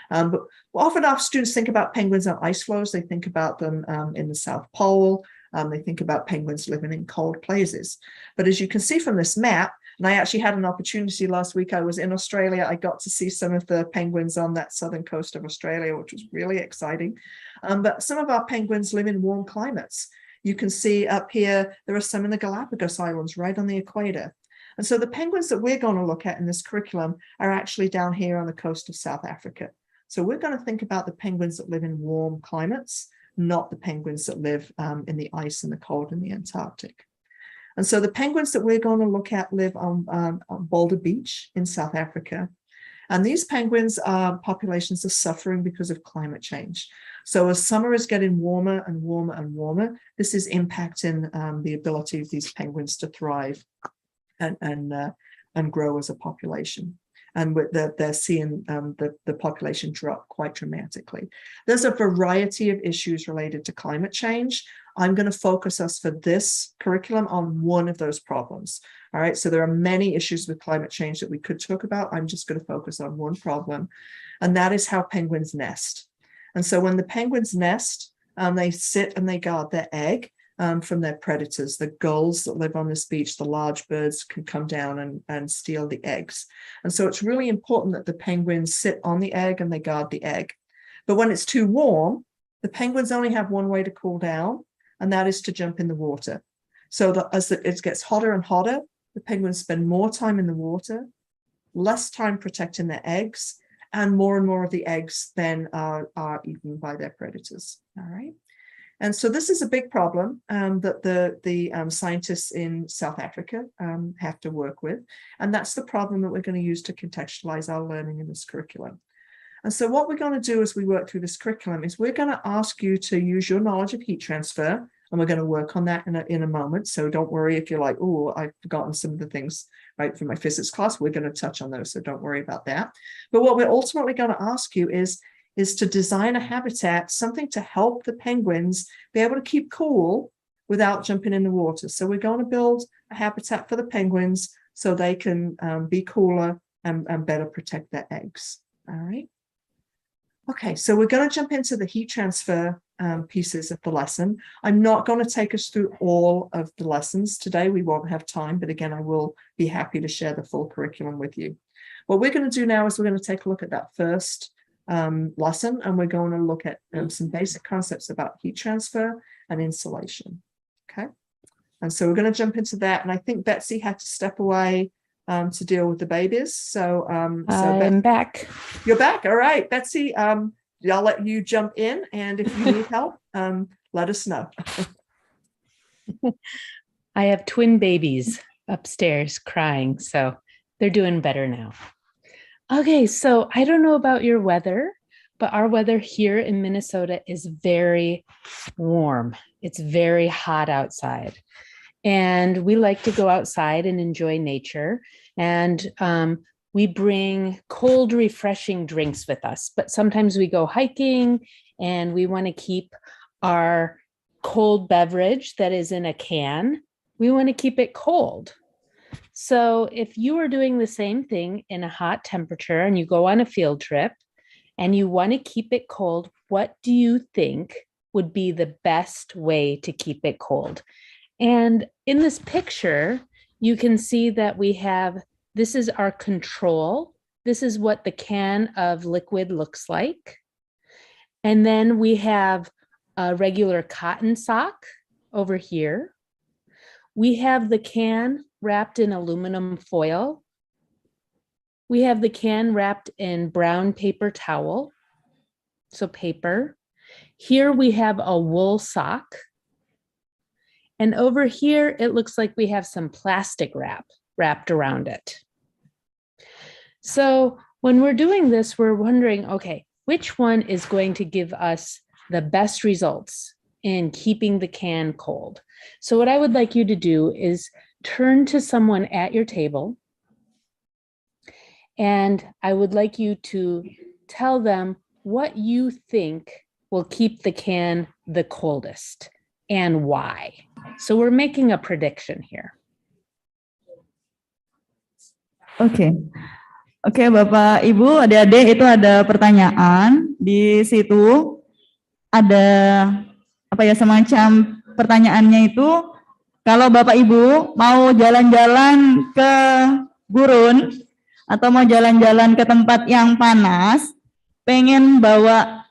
But often our students think about penguins on ice floes. They think about them in the South Pole. They think about penguins living in cold places. But as you can see from this map, and I actually had an opportunity last week. I was in Australia. I got to see some of the penguins on that southern coast of Australia, which was really exciting. But some of our penguins live in warm climates. You can see up here, there are some in the Galapagos Islands, right on the equator. And so the penguins that we're going to look at in this curriculum are actually down here on the coast of South Africa. So we're going to think about the penguins that live in warm climates, not the penguins that live in the ice and the cold in the Antarctic. And so the penguins that we're going to look at live on Boulder Beach in South Africa. And these penguins populations are suffering because of climate change. So as summer is getting warmer and warmer and warmer, this is impacting the ability of these penguins to thrive and grow as a population. And they're seeing the population drop quite dramatically. There's a variety of issues related to climate change. I'm going to focus us for this curriculum on one of those problems. All right, so there are many issues with climate change that we could talk about. I'm just going to focus on one problem, and that is how penguins nest. And so when the penguins nest, they sit and they guard their egg from their predators. The gulls that live on this beach, the large birds, can come down and steal the eggs. And so it's really important that the penguins sit on the egg and they guard the egg. But when it's too warm, the penguins only have one way to cool down, and that is to jump in the water. So that as it gets hotter and hotter, the penguins spend more time in the water, less time protecting their eggs, and more of the eggs then are eaten by their predators. All right. And so this is a big problem that the scientists in South Africa have to work with. And that's the problem that we're going to use to contextualize our learning in this curriculum. And so what we're going to do as we work through this curriculum is we're going to ask you to use your knowledge of heat transfer. And we're going to work on that in a moment. So don't worry if you're like, oh, I've forgotten some of the things right from my physics class. We're going to touch on those. So don't worry about that. But what we're ultimately going to ask you is to design a habitat, something to help the penguins be able to keep cool without jumping in the water. So we're going to build a habitat for the penguins so they can be cooler and better protect their eggs. All right. Okay, so we're going to jump into the heat transfer pieces of the lesson. I'm not going to take us through all of the lessons today. We won't have time, but again, I will be happy to share the full curriculum with you. What we're going to do now is we're going to take a look at that first lesson, and we're going to look at some basic concepts about heat transfer and insulation. Okay, and so we're going to jump into that, and I think Betsy had to step away to deal with the babies. So, I'm back. You're back. All right, Betsy, I'll let you jump in, and if you need help, let us know. I have twin babies upstairs crying, so they're doing better now. Okay, so I don't know about your weather, but our weather here in Minnesota is very warm. It's very hot outside. And we like to go outside and enjoy nature. And we bring cold, refreshing drinks with us. But sometimes we go hiking and we want to keep our cold beverage that is in a can. We want to keep it cold. So if you are doing the same thing in a hot temperature and you go on a field trip and you want to keep it cold, what do you think would be the best way to keep it cold? And in this picture, you can see that we have, this is our control. This is what the can of liquid looks like. And then we have a regular cotton sock over here. We have the can wrapped in aluminum foil. We have the can wrapped in brown paper towel, so paper. Here we have a wool sock. And over here, it looks like we have some plastic wrap wrapped around it. So when we're doing this, we're wondering, okay, which one is going to give us the best results in keeping the can cold? So what I would like you to do is turn to someone at your table, and I would like you to tell them what you think will keep the can the coldest and why. So we're making a prediction here. Oke, Bapak, Ibu, adik-adik, itu ada pertanyaan di situ. Ada apa ya, semacam pertanyaannya itu, kalau Bapak Ibu mau jalan-jalan ke gurun atau mau jalan-jalan ke tempat yang panas, pengen bawa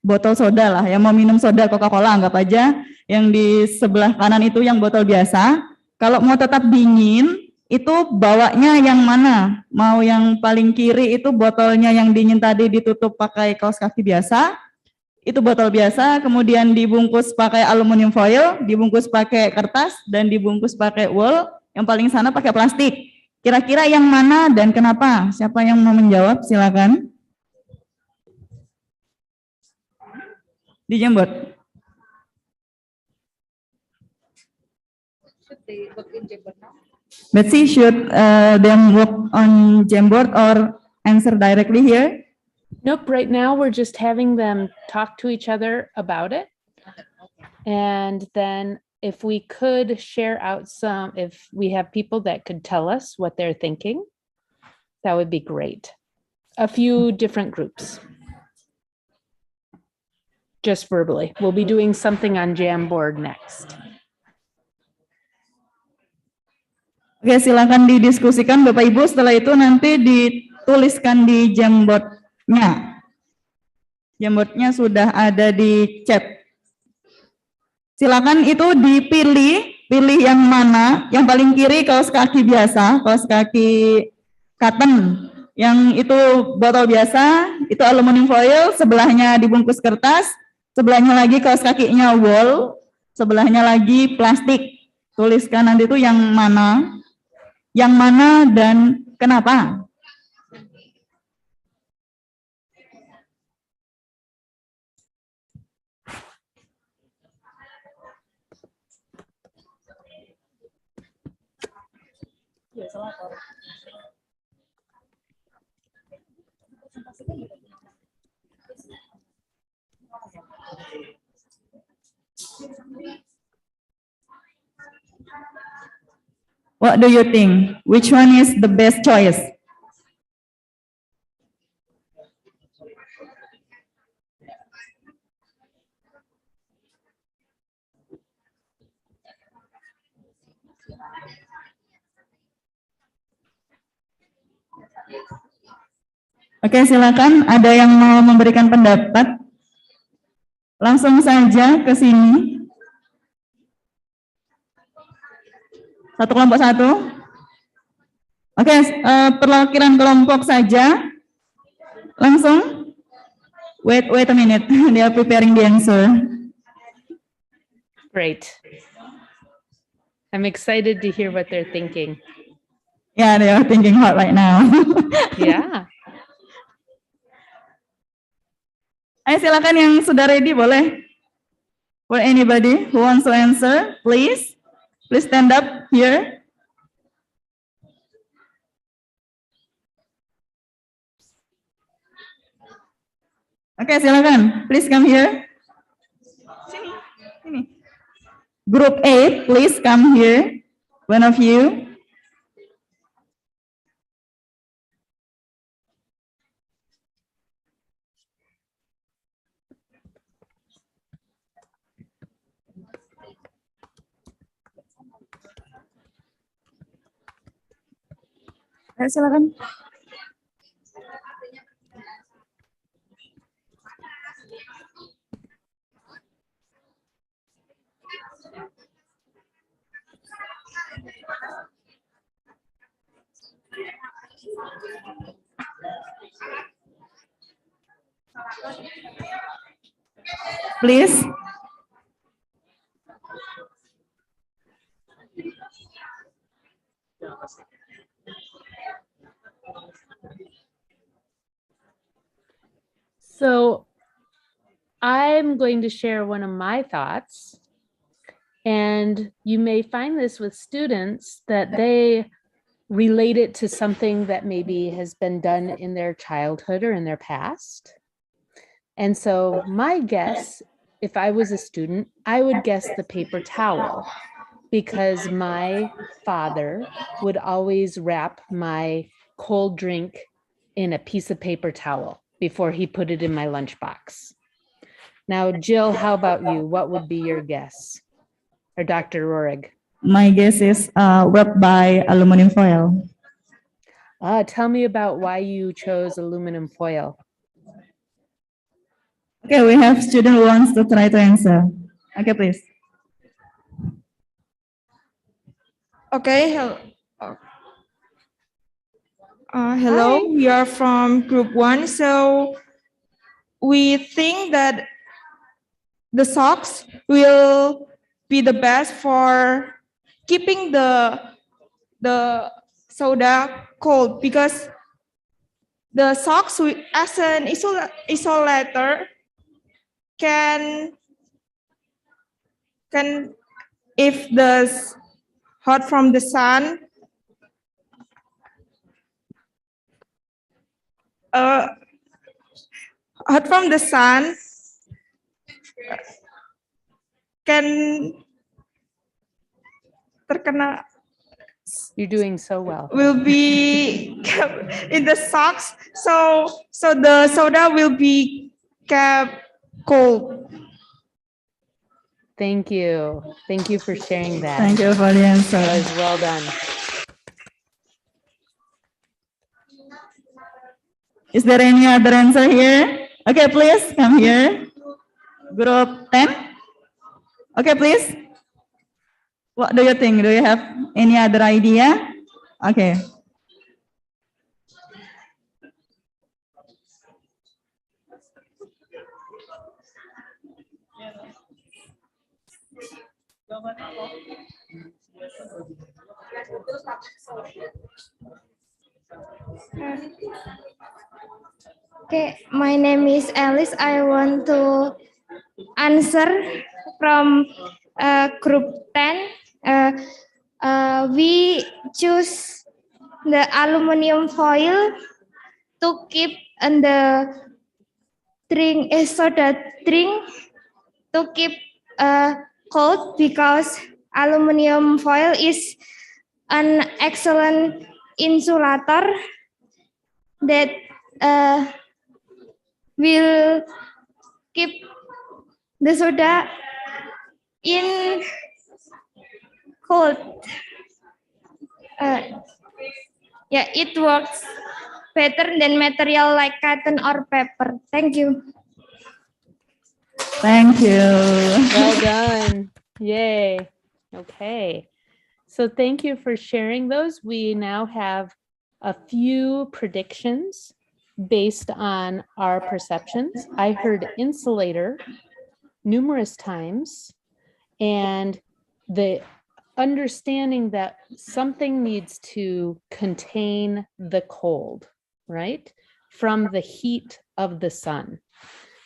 botol soda lah, yang mau minum soda Coca-Cola anggap aja, yang di sebelah kanan itu yang botol biasa. Kalau mau tetap dingin, itu bawanya yang mana? Mau yang paling kiri itu botolnya yang dingin tadi ditutup pakai kaos kaki biasa, itu botol biasa, kemudian dibungkus pakai aluminium foil, dibungkus pakai kertas, dan dibungkus pakai wool, yang paling sana pakai plastik. Kira-kira yang mana dan kenapa? Siapa yang mau menjawab? Silakan. Di Jamboard. Betsy, should them work on Jamboard or answer directly here? Nope, right now we're just having them talk to each other about it. And then if we could share out some, if we have people that could tell us what they're thinking, that would be great. A few different groups. Just verbally. We'll be doing something on Jamboard next. Oke, silakan didiskusikan Bapak Ibu, setelah itu nanti dituliskan di Jamboard-nya. Jamboard-nya sudah ada di chat. Silakan itu pilih yang mana. Yang paling kiri kaos kaki biasa, kaos kaki cotton. Yang itu botol biasa, itu aluminium foil, sebelahnya dibungkus kertas, sebelahnya lagi kaos kakinya wool, sebelahnya lagi plastik. Tuliskan nanti itu yang mana dan kenapa. What do you think? Which one is the best choice? Oke, silakan. Ada yang mau memberikan pendapat? Langsung saja ke sini. Satu kelompok satu. Oke, perwakilan kelompok saja. Langsung. Wait a minute. They are preparing the answer. Great. I'm excited to hear what they're thinking. Yeah, they are thinking hard right now. Yeah. Ayo silakan yang sudah ready boleh. For anybody who wants to answer, please stand up here. Oke, silakan. Please come here. Sini. Group A, please come here. One of you. Ayo silakan. Please. So I'm going to share one of my thoughts, and you may find this with students that they relate it to something that maybe has been done in their childhood or in their past. And so my guess, if I was a student, I would guess the paper towel, because my father would always wrap my cold drink in a piece of paper towel before he put it in my lunchbox. Now, Jill, how about you? What would be your guess? Or Dr. Roehrig? My guess is wrapped by aluminum foil. Tell me about why you chose aluminum foil. Okay, we have student who wants to try to answer. Okay, please. Okay, hello, we are from group 1. So we think that the socks will be the best for keeping the soda cold, because the socks as an isolator can if the hot from the sun can terkena. You're doing so well. Will be kept in the socks, so the soda will be kept cold. Thank you. Thank you for sharing that. Thank you for the answer. That was well done. Is there any other answer here? Okay, please come here. Group 10. Okay, please. What do you think? Do you have any other idea? Okay. Okay, my name is Alice. I want to answer from group 10. We choose the aluminum foil to keep in the drink, soda drink to keep cold because aluminum foil is an excellent insulator that will keep the soda in cold. Yeah, it works better than material like cotton or paper. Thank you. Thank you. Well done. Yay. Okay. So thank you for sharing those. We now have a few predictions based on our perceptions. I heard insulator numerous times, and the understanding that something needs to contain the cold, right? From the heat of the sun.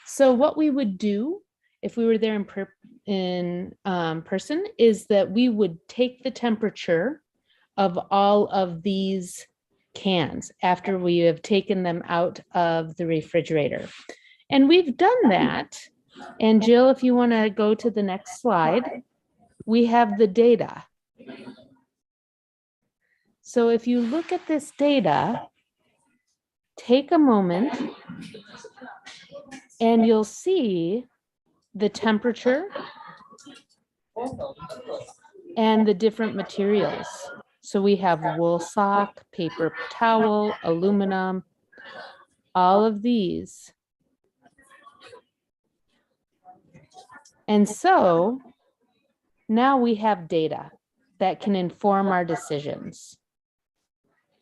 So what we would do if we were there in person is that we would take the temperature of all of these cans after we have taken them out of the refrigerator. And we've done that. And Jill, if you want to go to the next slide, we have the data. So if you look at this data, take a moment and you'll see the temperature and the different materials. So we have wool sock, paper towel, aluminum, all of these. And so now we have data that can inform our decisions.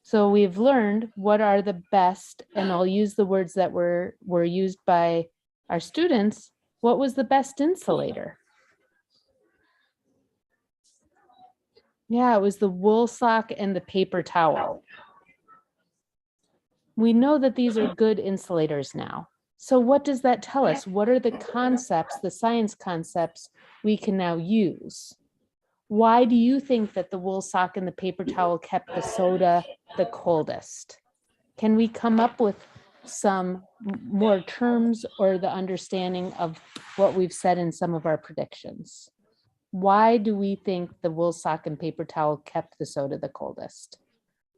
So we've learned what are the best, and I'll use the words that were used by our students. What was the best insulator? Yeah, it was the wool sock and the paper towel. We know that these are good insulators now. So what does that tell us? What are the concepts, the science concepts we can now use? Why do you think that the wool sock and the paper towel kept the soda the coldest? Can we come up with some more terms or the understanding of what we've said in some of our predictions? Why do we think the wool sock and paper towel kept the soda the coldest?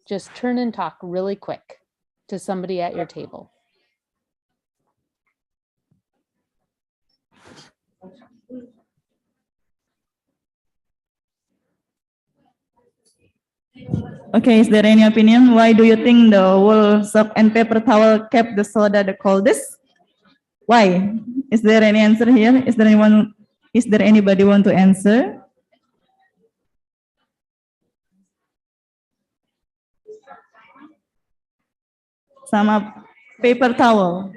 Just turn and talk really quick to somebody at your table. Okay, is there any opinion? Why do you think the wool sock and paper towel kept the soda the coldest? Why? Is there any answer here? Is there anybody want to answer? Sama paper towel.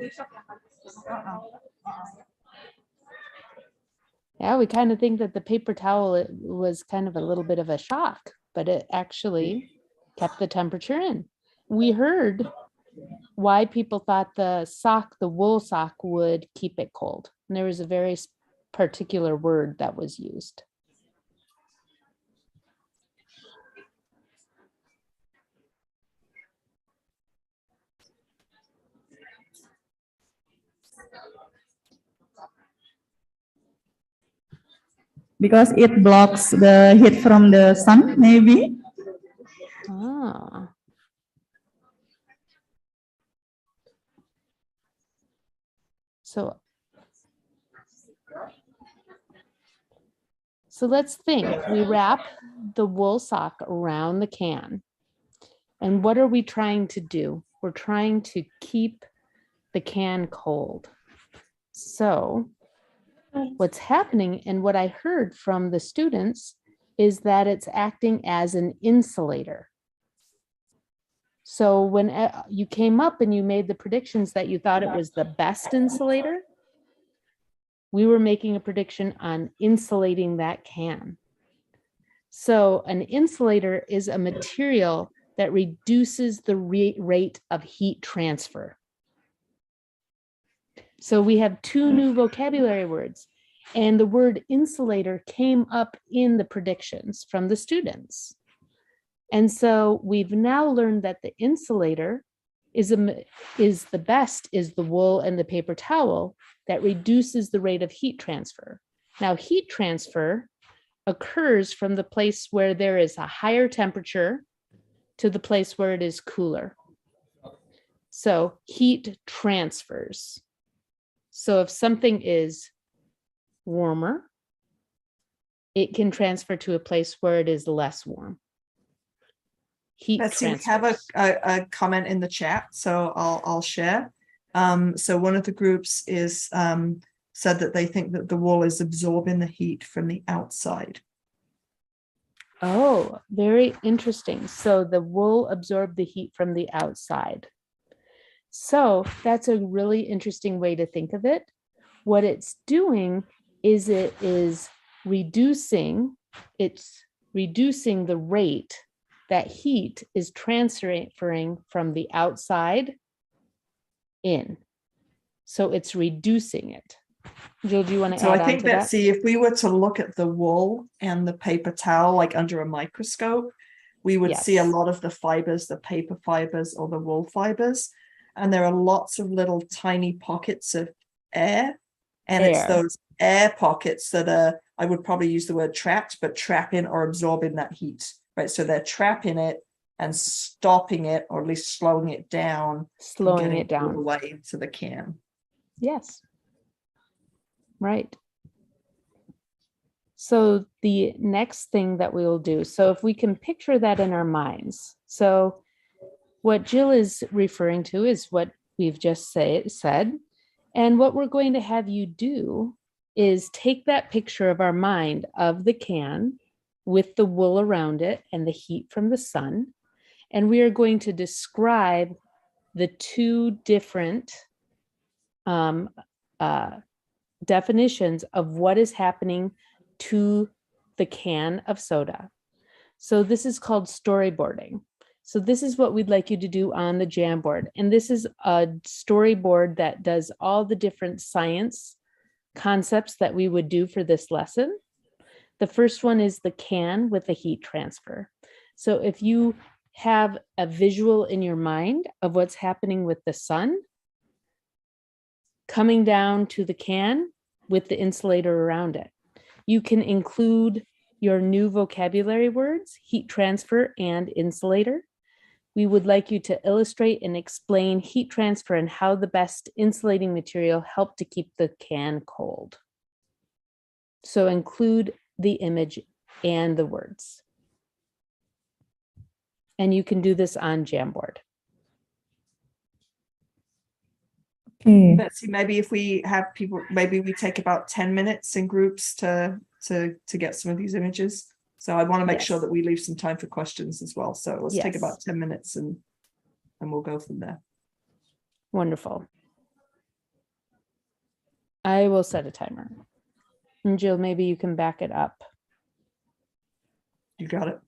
Yeah, we kind of think that the paper towel was kind of a little bit of a shock, but it actually kept the temperature in. We heard why people thought the wool sock would keep it cold. And there was a very particular word that was used. Because it blocks the heat from the sun, maybe. Ah. So let's think. We wrap the wool sock around the can. And what are we trying to do? We're trying to keep the can cold. So what's happening, and what I heard from the students, is that it's acting as an insulator. So when you came up and you made the predictions that you thought it was the best insulator, we were making a prediction on insulating that can. So an insulator is a material that reduces the rate of heat transfer. So we have two new vocabulary words, and the word insulator came up in the predictions from the students. And so we've now learned that the insulator is the best is the wool and the paper towel that reduces the rate of heat transfer. Now, heat transfer occurs from the place where there is a higher temperature to the place where it is cooler. So heat transfers. So if something is warmer, it can transfer to a place where it is less warm. Heat Betsy, we transfers. have a comment in the chat, so I'll share. So one of the groups is said that they think that the wool is absorbing the heat from the outside. Oh, very interesting. So the wool absorbed the heat from the outside. So that's a really interesting way to think of it. What it's doing is it is reducing the rate that heat is transferring from the outside in. So it's reducing it. Jill, do you want to So add I on think to that, that? see, if we were to look at the wool and the paper towel, like under a microscope, we would see a Yes. lot of the fibers, the paper fibers or the wool fibers. And there are lots of little tiny pockets of air. And it's Air. those air pockets that are, I would probably use the word trapped, but trapping or absorbing that heat, right? So they're trapping it and stopping it, or at least slowing it down. from Slowing getting it down. all the way into the can. Yes. Right. So the next thing that we will do, so if we can picture that in our minds. So what Jill is referring to is what we've just said. And what we're going to have you do is take that picture of our mind of the can with the wool around it and the heat from the sun. And we are going to describe the two different definitions of what is happening to the can of soda. So this is called storyboarding. So this is what we'd like you to do on the Jamboard. And this is a storyboard that does all the different science concepts that we would do for this lesson. The first one is the can with the heat transfer. So if you have a visual in your mind of what's happening with the sun coming down to the can with the insulator around it, you can include your new vocabulary words, heat transfer and insulator. We would like you to illustrate and explain heat transfer and how the best insulating material helped to keep the can cold. So include the image and the words. And you can do this on Jamboard. Okay. Betsy, maybe if we have people, maybe we take about 10 minutes in groups to get some of these images. So I want to make sure Yes. that we leave some time for questions as well. So let's take Yes. about 10 minutes and we'll go from there. Wonderful. I will set a timer. And Jill, maybe you can back it up. You got it.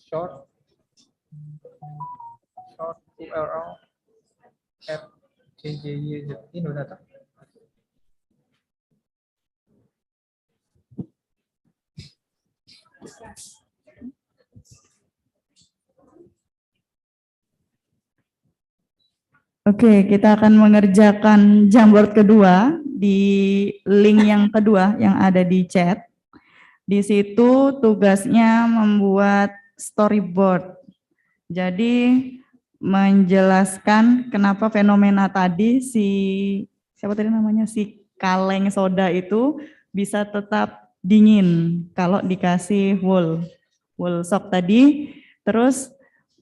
Short URL at jj.indodata. Oke, kita akan mengerjakan Jamboard kedua di link yang kedua yang ada di chat. Di situ tugasnya membuat storyboard. Jadi menjelaskan kenapa fenomena tadi siapa tadi namanya si kaleng soda itu bisa tetap dingin kalau dikasih wool sock tadi, terus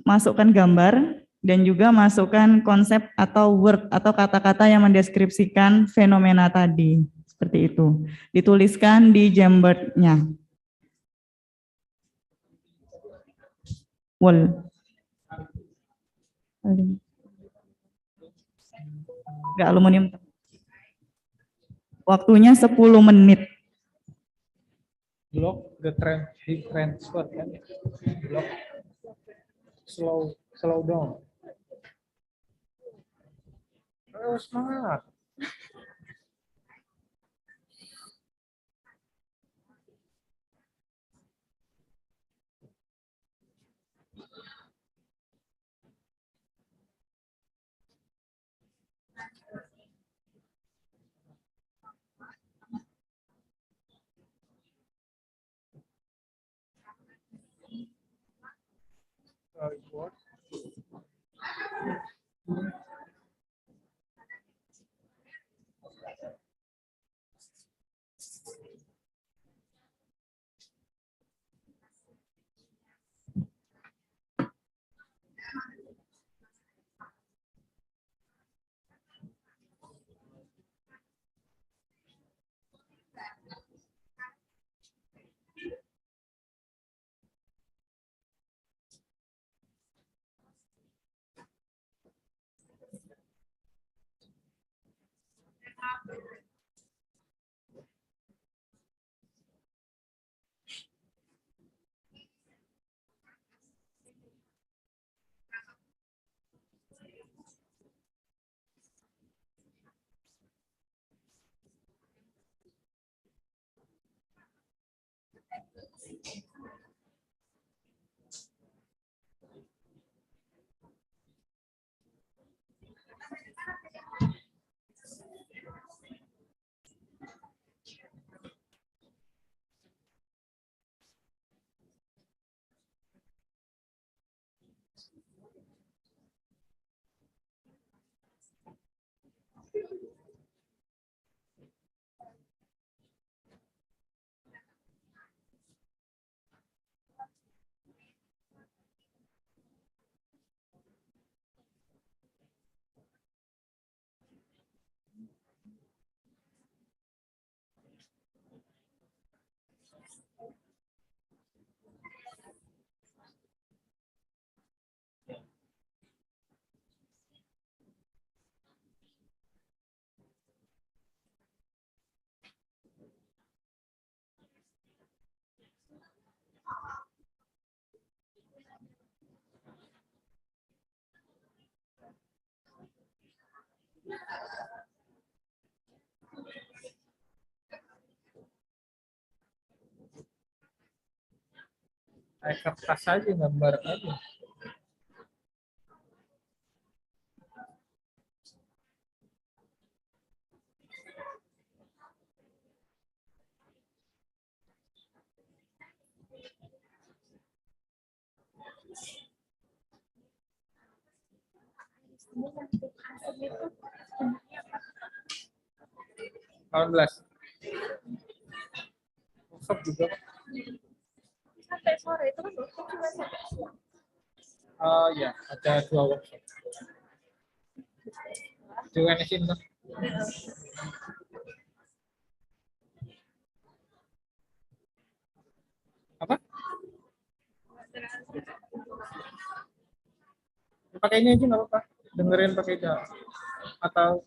masukkan gambar dan juga masukkan konsep atau word atau kata-kata yang mendeskripsikan fenomena tadi. Seperti itu. Dituliskan di Jamboard-nya. Wool. Enggak aluminium. Waktunya 10 menit. Block the transfer kan? Block slow down. Ayo semangat. Kayak kertas aja, gambar aja. Belas. Prof juga. Sampai sore itu kan workshop cuma sampai siang. Ya, ada 2 workshop. Juga di sini. Apa? Pakai ini aja nggak apa-apa. Dengerin pakai itu. Atau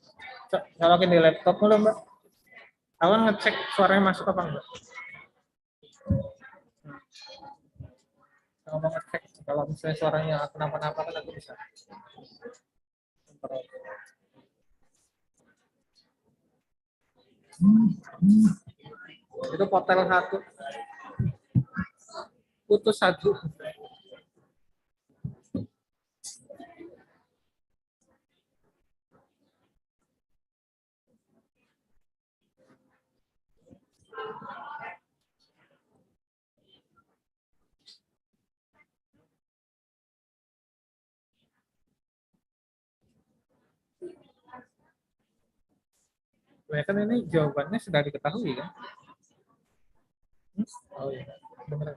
nyalakin di laptop dulu, Mbak. Aku ngecek suaranya masuk apa enggak. Kalau mau ngecek, kalau misalnya suaranya kenapa-napa kan aku bisa. Itu portal 1. Putus 1. Kan ini jawabannya sudah diketahui kan? Oh iya, benar.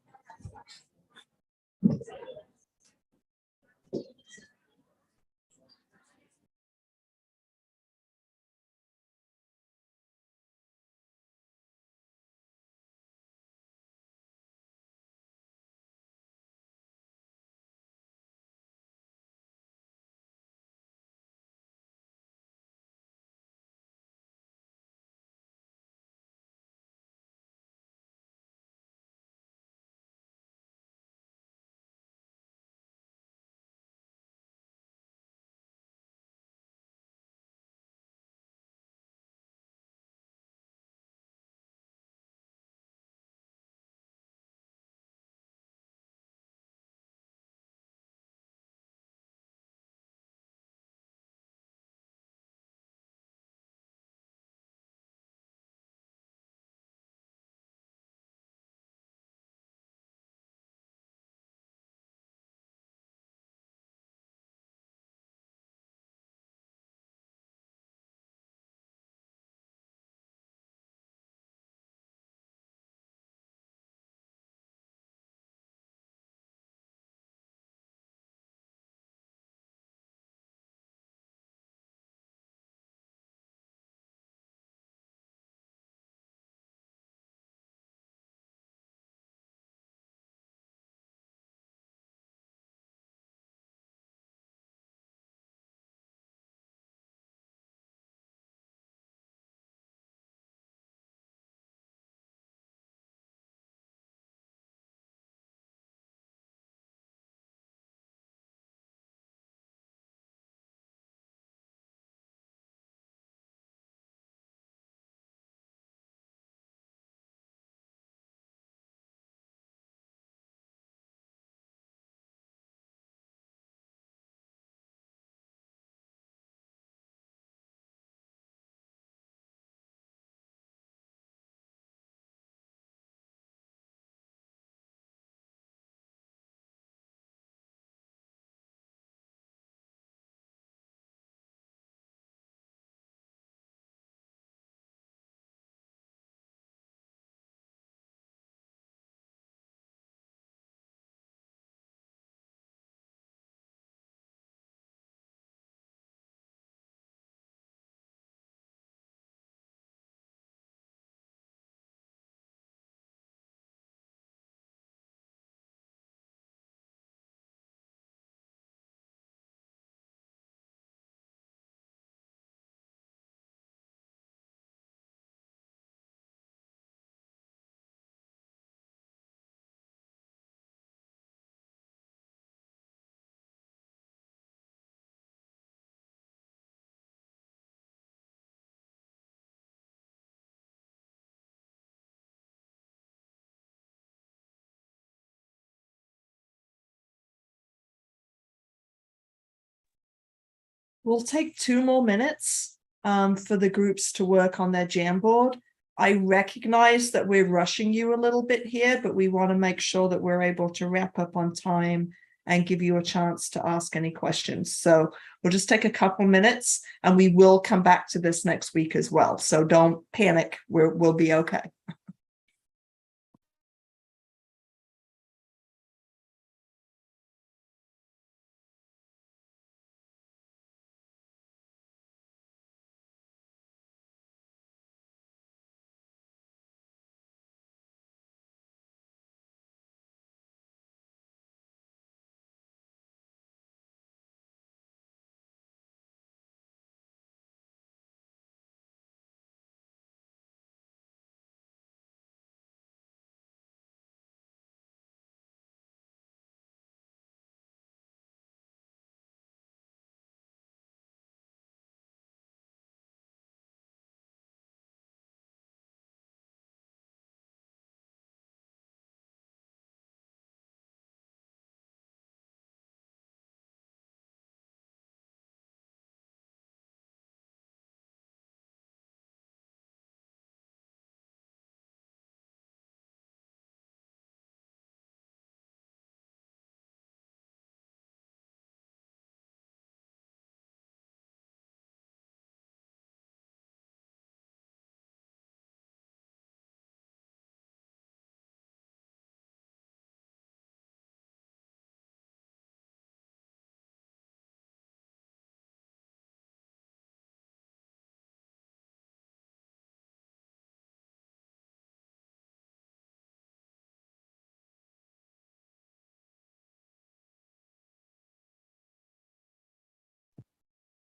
We'll take 2 more minutes for the groups to work on their Jamboard. I recognize that we're rushing you a little bit here, but we want to make sure that we're able to wrap up on time and give you a chance to ask any questions. So we'll just take a couple minutes and we will come back to this next week as well. So don't panic, we'll be okay.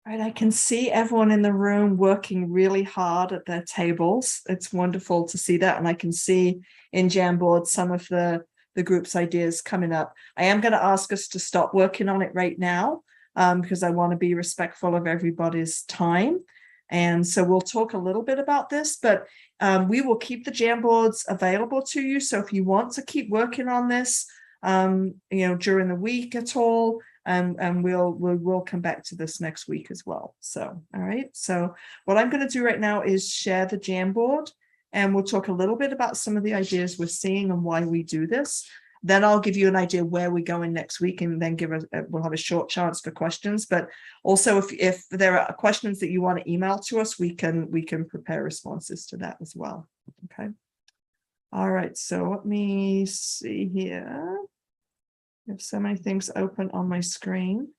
Right, I can see everyone in the room working really hard at their tables. It's wonderful to see that. And I can see in Jamboard some of the group's ideas coming up. I am going to ask us to stop working on it right now because I want to be respectful of everybody's time. And so we'll talk a little bit about this, but we will keep the Jamboards available to you. So if you want to keep working on this, during the week at all, and we'll come back to this next week as well. So, all right. So what I'm going to do right now is share the Jamboard, and we'll talk a little bit about some of the ideas we're seeing and why we do this. Then I'll give you an idea where we're going next week, and then we'll have a short chance for questions. But also, if there are questions that you want to email to us, we can prepare responses to that as well. Okay. All right. So let me see here. I have so many things open on my screen.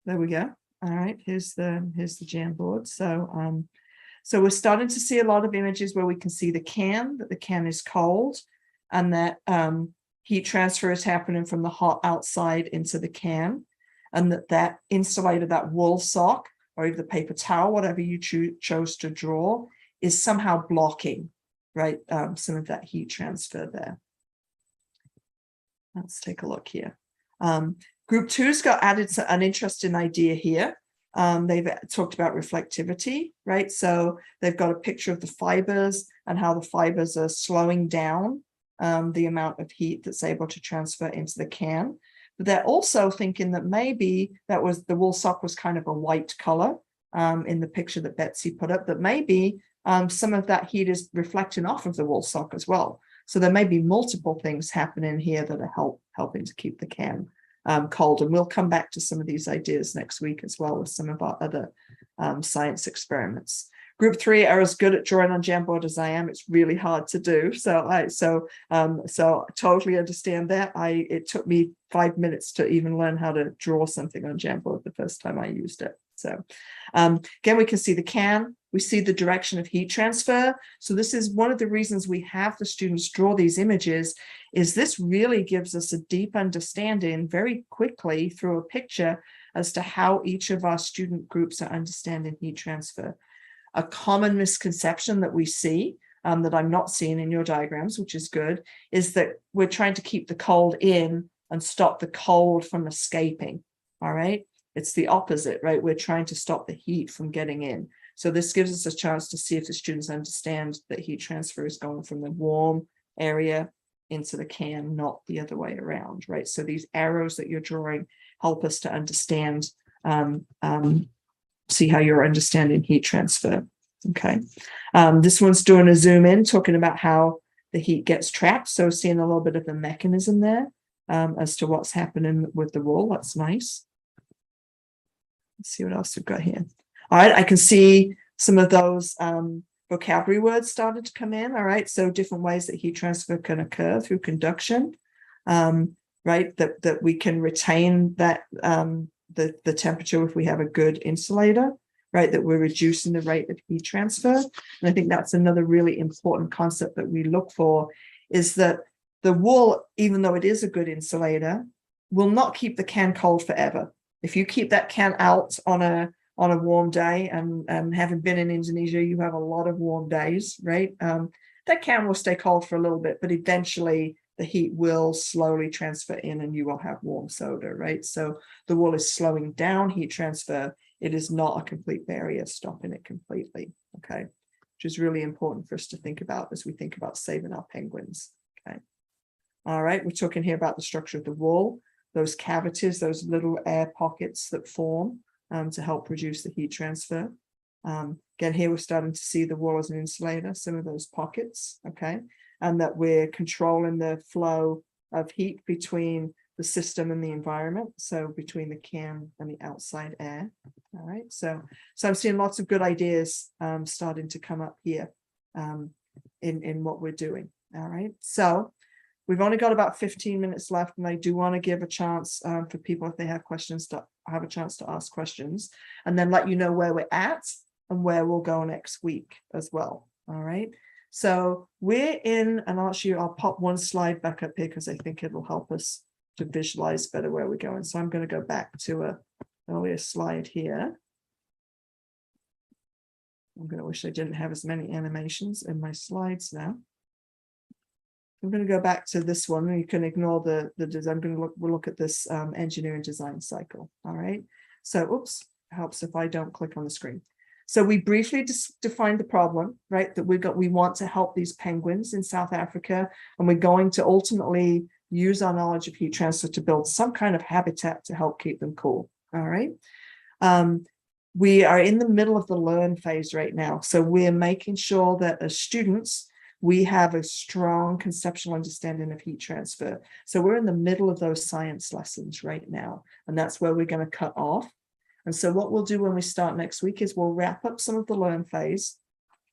There we go. All right. Here's the Jamboard. So we're starting to see a lot of images where we can see that the can is cold, and that heat transfer is happening from the hot outside into the can, and that insulator, that wool sock, or even the paper towel, whatever you chose to draw, is somehow blocking, right, some of that heat transfer there. Let's take a look here. Group 2's got added an interesting idea here. They've talked about reflectivity, right? So they've got a picture of the fibers and how the fibers are slowing down the amount of heat that's able to transfer into the can. But they're also thinking that maybe the wool sock was kind of a white color in the picture that Betsy put up, that maybe some of that heat is reflecting off of the wool sock as well. So there may be multiple things happening here that are helping to keep the can cold. And we'll come back to some of these ideas next week as well with some of our other science experiments. Group 3 are as good at drawing on Jamboard as I am. It's really hard to do. So totally understand that. It took me 5 minutes to even learn how to draw something on Jamboard the first time I used it. So again, we can see the can. We see the direction of heat transfer. So this is one of the reasons we have the students draw these images, is this really gives us a deep understanding very quickly through a picture as to how each of our student groups are understanding heat transfer. A common misconception that we see, that I'm not seeing in your diagrams, which is good, is that we're trying to keep the cold in and stop the cold from escaping. All right. It's the opposite, right? We're trying to stop the heat from getting in. So this gives us a chance to see if the students understand that heat transfer is going from the warm area into the can, not the other way around, right? So these arrows that you're drawing help us to understand, see how you're understanding heat transfer. Okay. This one's doing a zoom in, talking about how the heat gets trapped. So seeing a little bit of the mechanism there as to what's happening with the wool. That's nice. Let's see what else we've got here. All right, I can see some of those vocabulary words started to come in. All right, so different ways that heat transfer can occur through conduction, right? That we can retain that the temperature if we have a good insulator, right? That we're reducing the rate of heat transfer. And I think that's another really important concept that we look for, is that the wool, even though it is a good insulator, will not keep the can cold forever. If you keep that can out on a warm day, and having been in Indonesia, you have a lot of warm days, right? That can will stay cold for a little bit, but eventually the heat will slowly transfer in and you will have warm soda, right? So the wool is slowing down heat transfer. It is not a complete barrier stopping it completely, okay? Which is really important for us to think about as we think about saving our penguins, okay? All right, we're talking here about the structure of the wool, those cavities, those little air pockets that form to help reduce the heat transfer. Again, here we're starting to see the wool as an insulator, some of those pockets, okay? And that we're controlling the flow of heat between the system and the environment, so between the can and the outside air. All right, so I'm seeing lots of good ideas starting to come up here in what we're doing. All right, so we've only got about 15 minutes left, and I do want to give a chance for people, if they have questions, to have a chance to ask questions, and then let you know where we're at and where we'll go next week as well. All right, so we're in, and I'll pop one slide back up here because I think it'll help us to visualize better where we're going. So I'm going to go back to an earlier slide here. I'm going to wish I didn't have as many animations in my slides now. I'm going to go back to this one. You can ignore the design. I'm going to we'll look at this engineering design cycle. All right. So, oops, helps if I don't click on the screen. So we briefly defined the problem, right? That we want to help these penguins in South Africa, and we're going to ultimately use our knowledge of heat transfer to build some kind of habitat to help keep them cool. All right. We are in the middle of the learn phase right now. So we're making sure that as students, we have a strong conceptual understanding of heat transfer. So we're in the middle of those science lessons right now, and that's where we're going to cut off. And so what we'll do when we start next week is we'll wrap up some of the learn phase.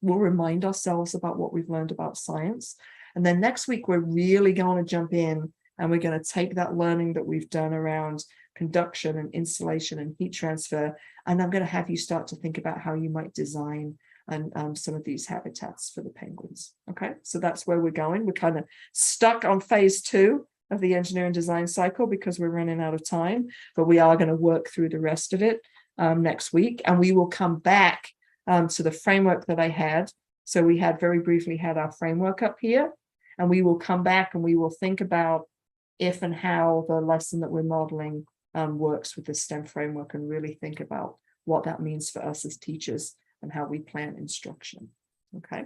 We'll remind ourselves about what we've learned about science. And then next week, we're really going to jump in and we're going to take that learning that we've done around conduction and insulation and heat transfer. And I'm going to have you start to think about how you might design and some of these habitats for the penguins. Okay, so that's where we're going. We're kind of stuck on phase 2 of the engineering design cycle because we're running out of time, but we are going to work through the rest of it next week, and we will come back to the framework that I had. So we had very briefly had our framework up here, and we will come back and we will think about if and how the lesson that we're modeling works with the STEM framework, and really think about what that means for us as teachers and how we plan instruction. Okay,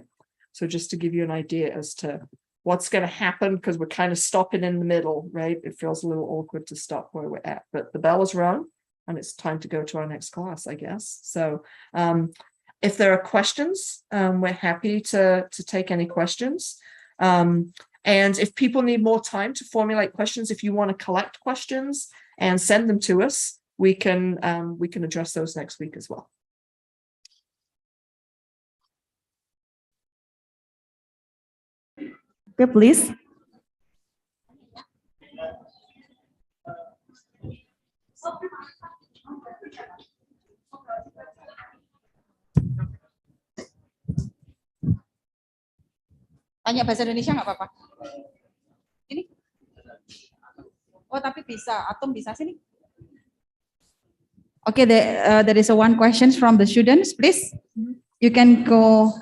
so just to give you an idea as to what's going to happen, because we're kind of stopping in the middle, right? It feels a little awkward to stop where we're at, but the bell is rung and it's time to go to our next class, I guess. So if there are questions, we're happy to take any questions. And if people need more time to formulate questions, if you want to collect questions and send them to us, we can address those next week as well. Okay, please. Tanya bahasa Indonesia nggak apa-apa. Ini. Oh, tapi bisa. Atom bisa sini. Okay, there is one question from the students, please. You can go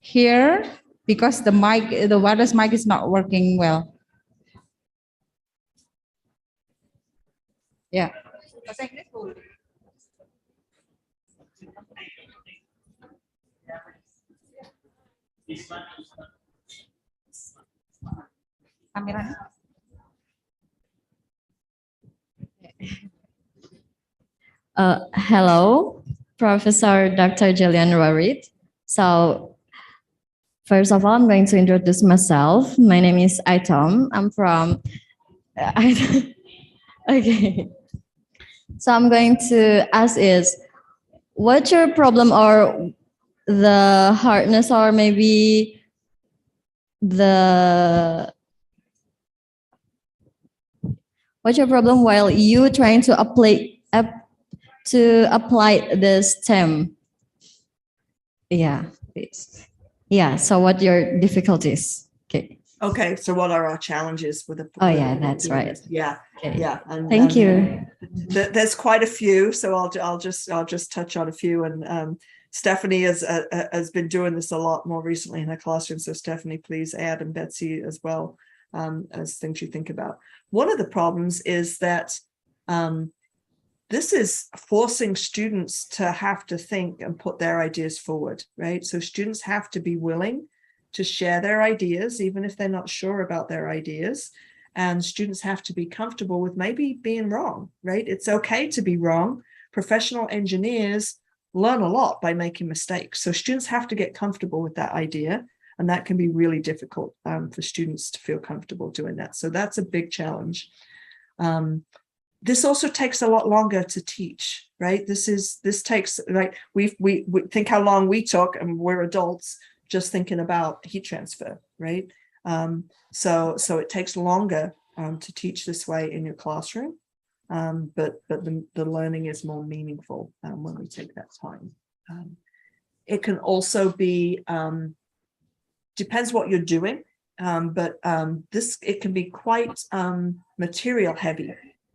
here because the wireless mic is not working well. Yeah. Bahasa Inggris boleh. Kameranya. Hello, Professor Dr. Gillian Roehrig. So, first of all, I'm going to introduce myself. My name is Aitom. I'm from. Okay. So I'm going to ask is, what's your problem or the hardness or maybe what's your problem while you trying to apply this STEM? Yeah, please. Yeah, so what your difficulties? Okay, so what are our challenges with the? Oh yeah, that's right. Yeah, okay. Yeah. Thank you. There's quite a few, so I'll just touch on a few. And Stephanie has been doing this a lot more recently in her classroom. So Stephanie, please add, and Betsy as well, as things you think about. One of the problems is that this is forcing students to have to think and put their ideas forward, right? So students have to be willing to share their ideas, even if they're not sure about their ideas. And students have to be comfortable with maybe being wrong, right? It's okay to be wrong. Professional engineers learn a lot by making mistakes. So students have to get comfortable with that idea. And that can be really difficult for students to feel comfortable doing that. So that's a big challenge. This also takes a lot longer to teach, right? This takes, like, we think how long we took, and we're adults, just thinking about heat transfer, right? So it takes longer to teach this way in your classroom, but the learning is more meaningful when we take that time. It can also be, depends what you're doing, but it can be quite material heavy,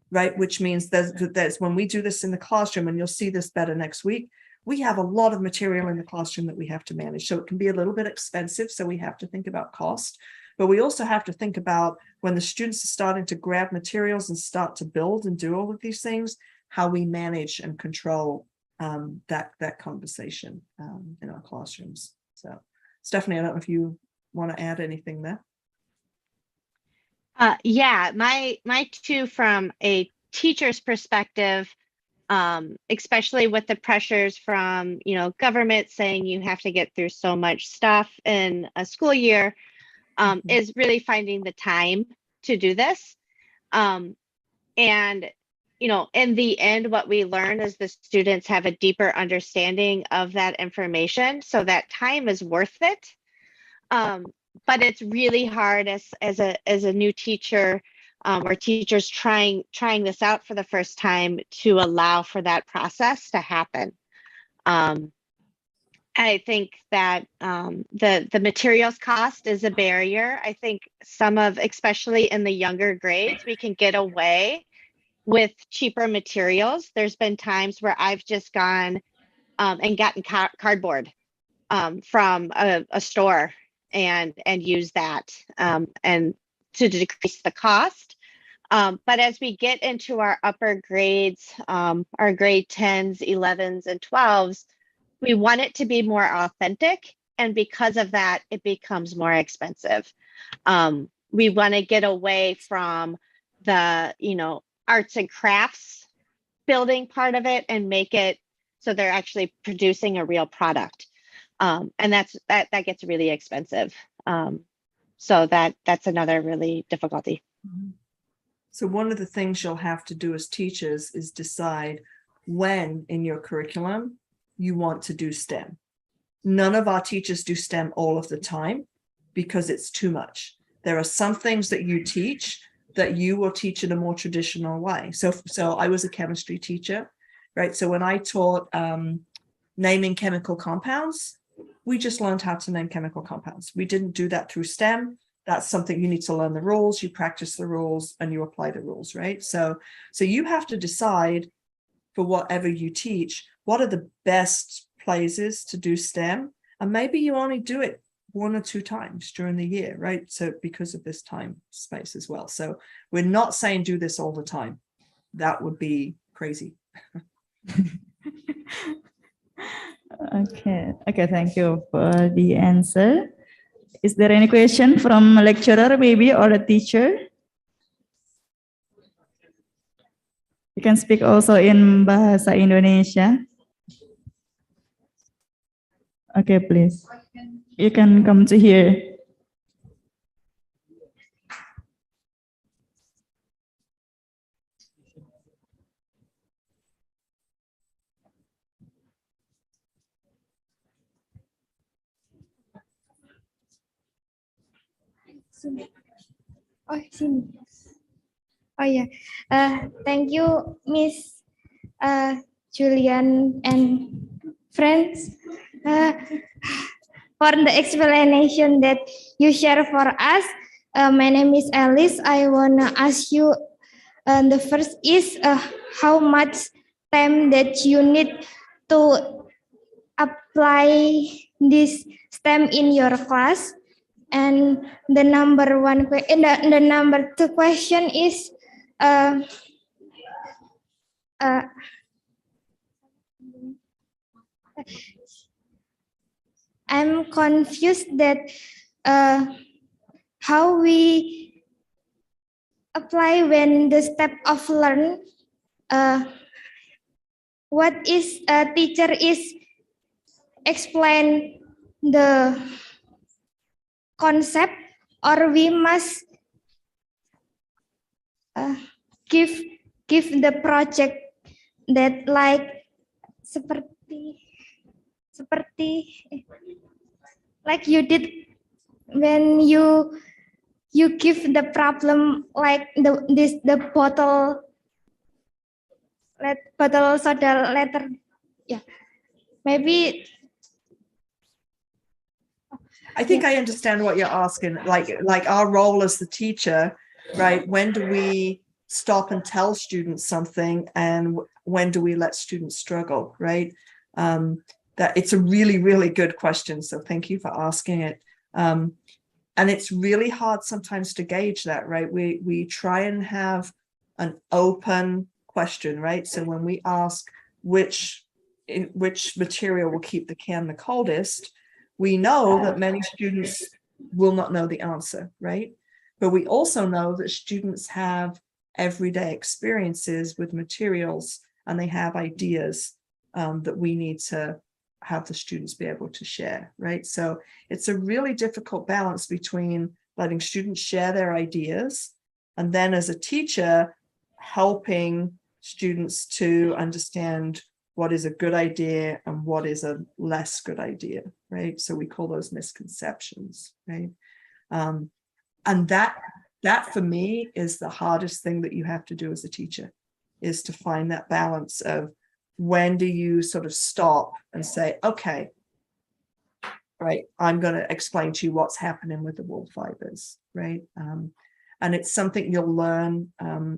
right? Which means there's when we do this in the classroom, and you'll see this better next week, we have a lot of material in the classroom that we have to manage. So it can be a little bit expensive. So we have to think about cost, but we also have to think about when the students are starting to grab materials and start to build and do all of these things, how we manage and control that conversation in our classrooms. So Stephanie, I don't know if you want to add anything there. Yeah, my two from a teacher's perspective, especially with the pressures from, government saying you have to get through so much stuff in a school year, is really finding the time to do this. And, in the end, what we learn is the students have a deeper understanding of that information. So that time is worth it. But it's really hard as a new teacher or teachers trying this out for the first time to allow for that process to happen. I think that the materials cost is a barrier. I think especially in the younger grades, we can get away with cheaper materials. There's been times where I've just gone and gotten cardboard from a store and use that and to decrease the cost. But as we get into our upper grades, our grade 10s, 11s, and 12s, we want it to be more authentic. And because of that, it becomes more expensive. We want to get away from the, arts and crafts building part of it and make it so they're actually producing a real product. And that gets really expensive. So that's another really difficulty. So one of the things you'll have to do as teachers is decide when in your curriculum you want to do STEM. None of our teachers do STEM all of the time because it's too much. There are some things that you teach that you will teach in a more traditional way. So I was a chemistry teacher, right? So when I taught naming chemical compounds, we just learned how to name chemical compounds. We didn't do that through STEM. That's something you need to learn the rules, you practice the rules, and you apply the rules, right? So you have to decide for whatever you teach, what are the best places to do STEM? And maybe you only do it 1 or 2 times during the year, right? So because of this time space as well. So we're not saying do this all the time. That would be crazy. Okay, thank you for the answer. Is there any question from a lecturer maybe or a teacher? You can speak also in Bahasa Indonesia. Okay, please. You can come to here. Oh, sini. Oh yeah. Thank you, Miss Gillian and friends, for the explanation that you share for us. My name is Alice. I wanna ask you. The first is how much time that you need to apply this STEM in your class. And the number 2 question is I'm confused that how we apply when the step of learn, what is a teacher is explain the concept, or we must give the project that like seperti like you did when you give the problem like the bottle soda letter. Yeah, maybe. I think I understand what you're asking, like our role as the teacher, right? When do we stop and tell students something, and when do we let students struggle, right? That it's a really, really good question. So thank you for asking it. And it's really hard sometimes to gauge that, right? We try and have an open question, right? So when we ask which material will keep the can the coldest, we know that many students will not know the answer, right? But we also know that students have everyday experiences with materials and they have ideas that we need to have the students be able to share, right? So it's a really difficult balance between letting students share their ideas and then as a teacher helping students to understand what is a good idea and what is a less good idea, right? So we call those misconceptions, right? And that for me is the hardest thing that you have to do as a teacher, is to find that balance of when do you sort of stop and say, okay, right, I'm going to explain to you what's happening with the wool fibers, right? And it's something you'll learn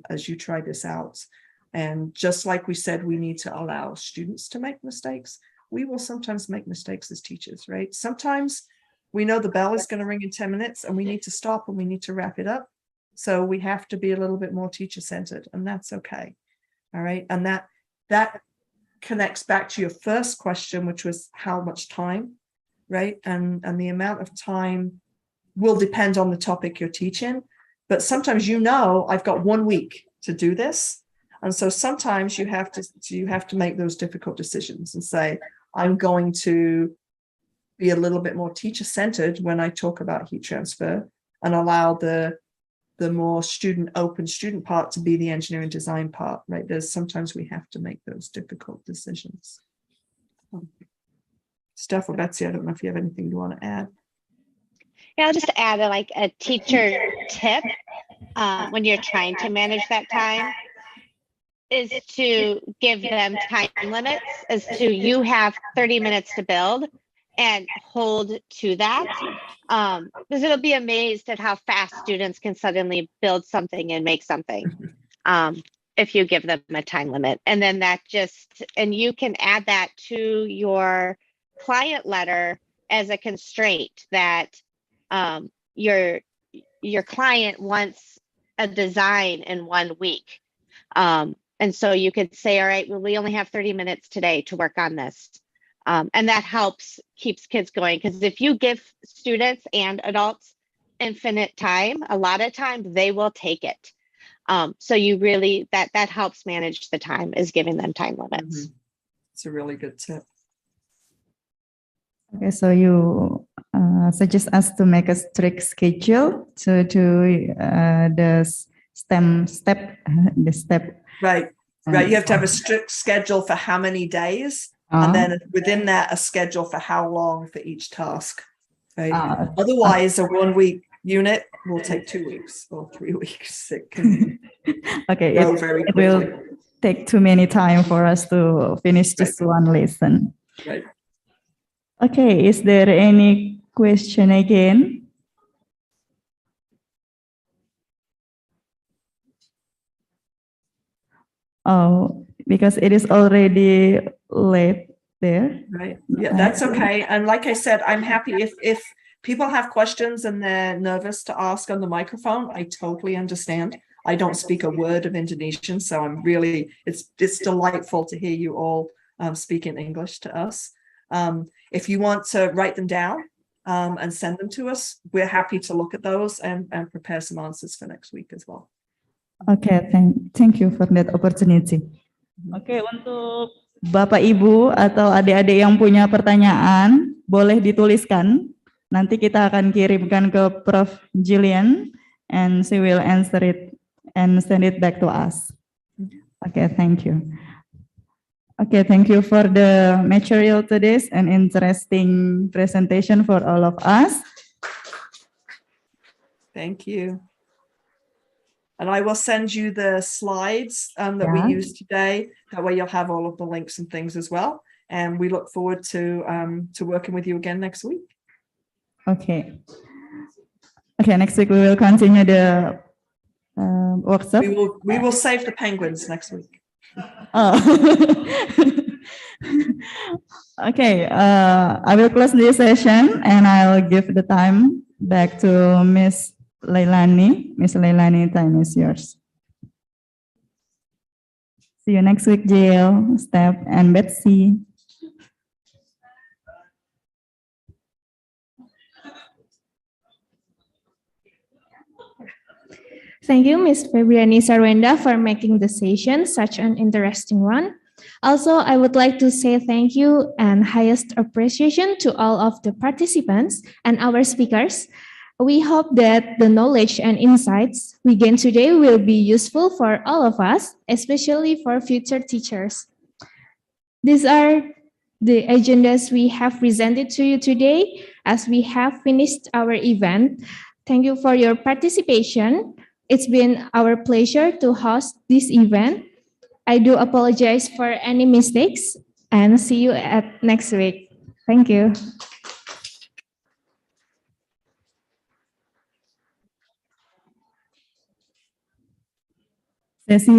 as you try this out. And just like we said, we need to allow students to make mistakes. We will sometimes make mistakes as teachers, right? Sometimes we know the bell is going to ring in 10 minutes and we need to stop and we need to wrap it up. So we have to be a little bit more teacher-centered, and that's okay. All right. And that connects back to your first question, which was how much time, right? And the amount of time will depend on the topic you're teaching. But sometimes, I've got 1 week to do this. And so sometimes you have to make those difficult decisions and say, I'm going to be a little bit more teacher-centered when I talk about heat transfer and allow the more open student part to be the engineering design part, right? Sometimes we have to make those difficult decisions. Steph or Betsy, I don't know if you have anything you want to add. Yeah, I'll just add a teacher tip when you're trying to manage that time is to give them time limits as to you have 30 minutes to build and hold to that. Because it'll be amazed at how fast students can suddenly build something and make something if you give them a time limit. And then and you can add that to your client letter as a constraint that your client wants a design in 1 week. And so you could say, all right, well, we only have 30 minutes today to work on this. And that keeps kids going. Because if you give students and adults infinite time, a lot of times they will take it. So you really, that helps manage the time, is giving them time limits. It's a really good tip. Okay, so you suggest us to make a strict schedule to the step. Right. You have to have a strict schedule for how many days, and then within that, a schedule for how long for each task. Right. Otherwise, a 1 week unit will take 2 weeks or 3 weeks. It can okay, go very it quickly. will take too many time for us to finish just one lesson. Right. Okay, is there any question again? Oh, because it is already late there. Right. Yeah, that's okay. And like I said, I'm happy if people have questions and they're nervous to ask on the microphone. I totally understand. I don't speak a word of Indonesian, so I'm really, it's delightful to hear you all speak in English to us. If you want to write them down and send them to us, we're happy to look at those and prepare some answers for next week as well. Okay, thank you for that opportunity. Oke, untuk Bapak Ibu atau adik-adik yang punya pertanyaan, boleh dituliskan. Nanti kita akan kirimkan ke Prof. Gillian, and she will answer it and send it back to us. Okay, thank you. Okay, thank you for the material today and interesting presentation for all of us. Thank you. And I will send you the slides that we used today. That way you'll have all of the links and things as well. And we look forward to working with you again next week. Okay. Okay, next week we will continue the workshop. We will save the penguins next week. Oh. Okay, I will close this session and I'll give the time back to Miss Leilani. Miss Leilani, time is yours. See you next week, Jill, Steph, and Betsy. Thank you, Ms. Febriani Sarwenda, for making the session such an interesting one. Also, I would like to say thank you and highest appreciation to all of the participants and our speakers. We hope that the knowledge and insights we gain today will be useful for all of us, especially for future teachers. These are the agendas we have presented to you today as we have finished our event. Thank you for your participation. It's been our pleasure to host this event. I do apologize for any mistakes and see you at next week. Thank you. Sesi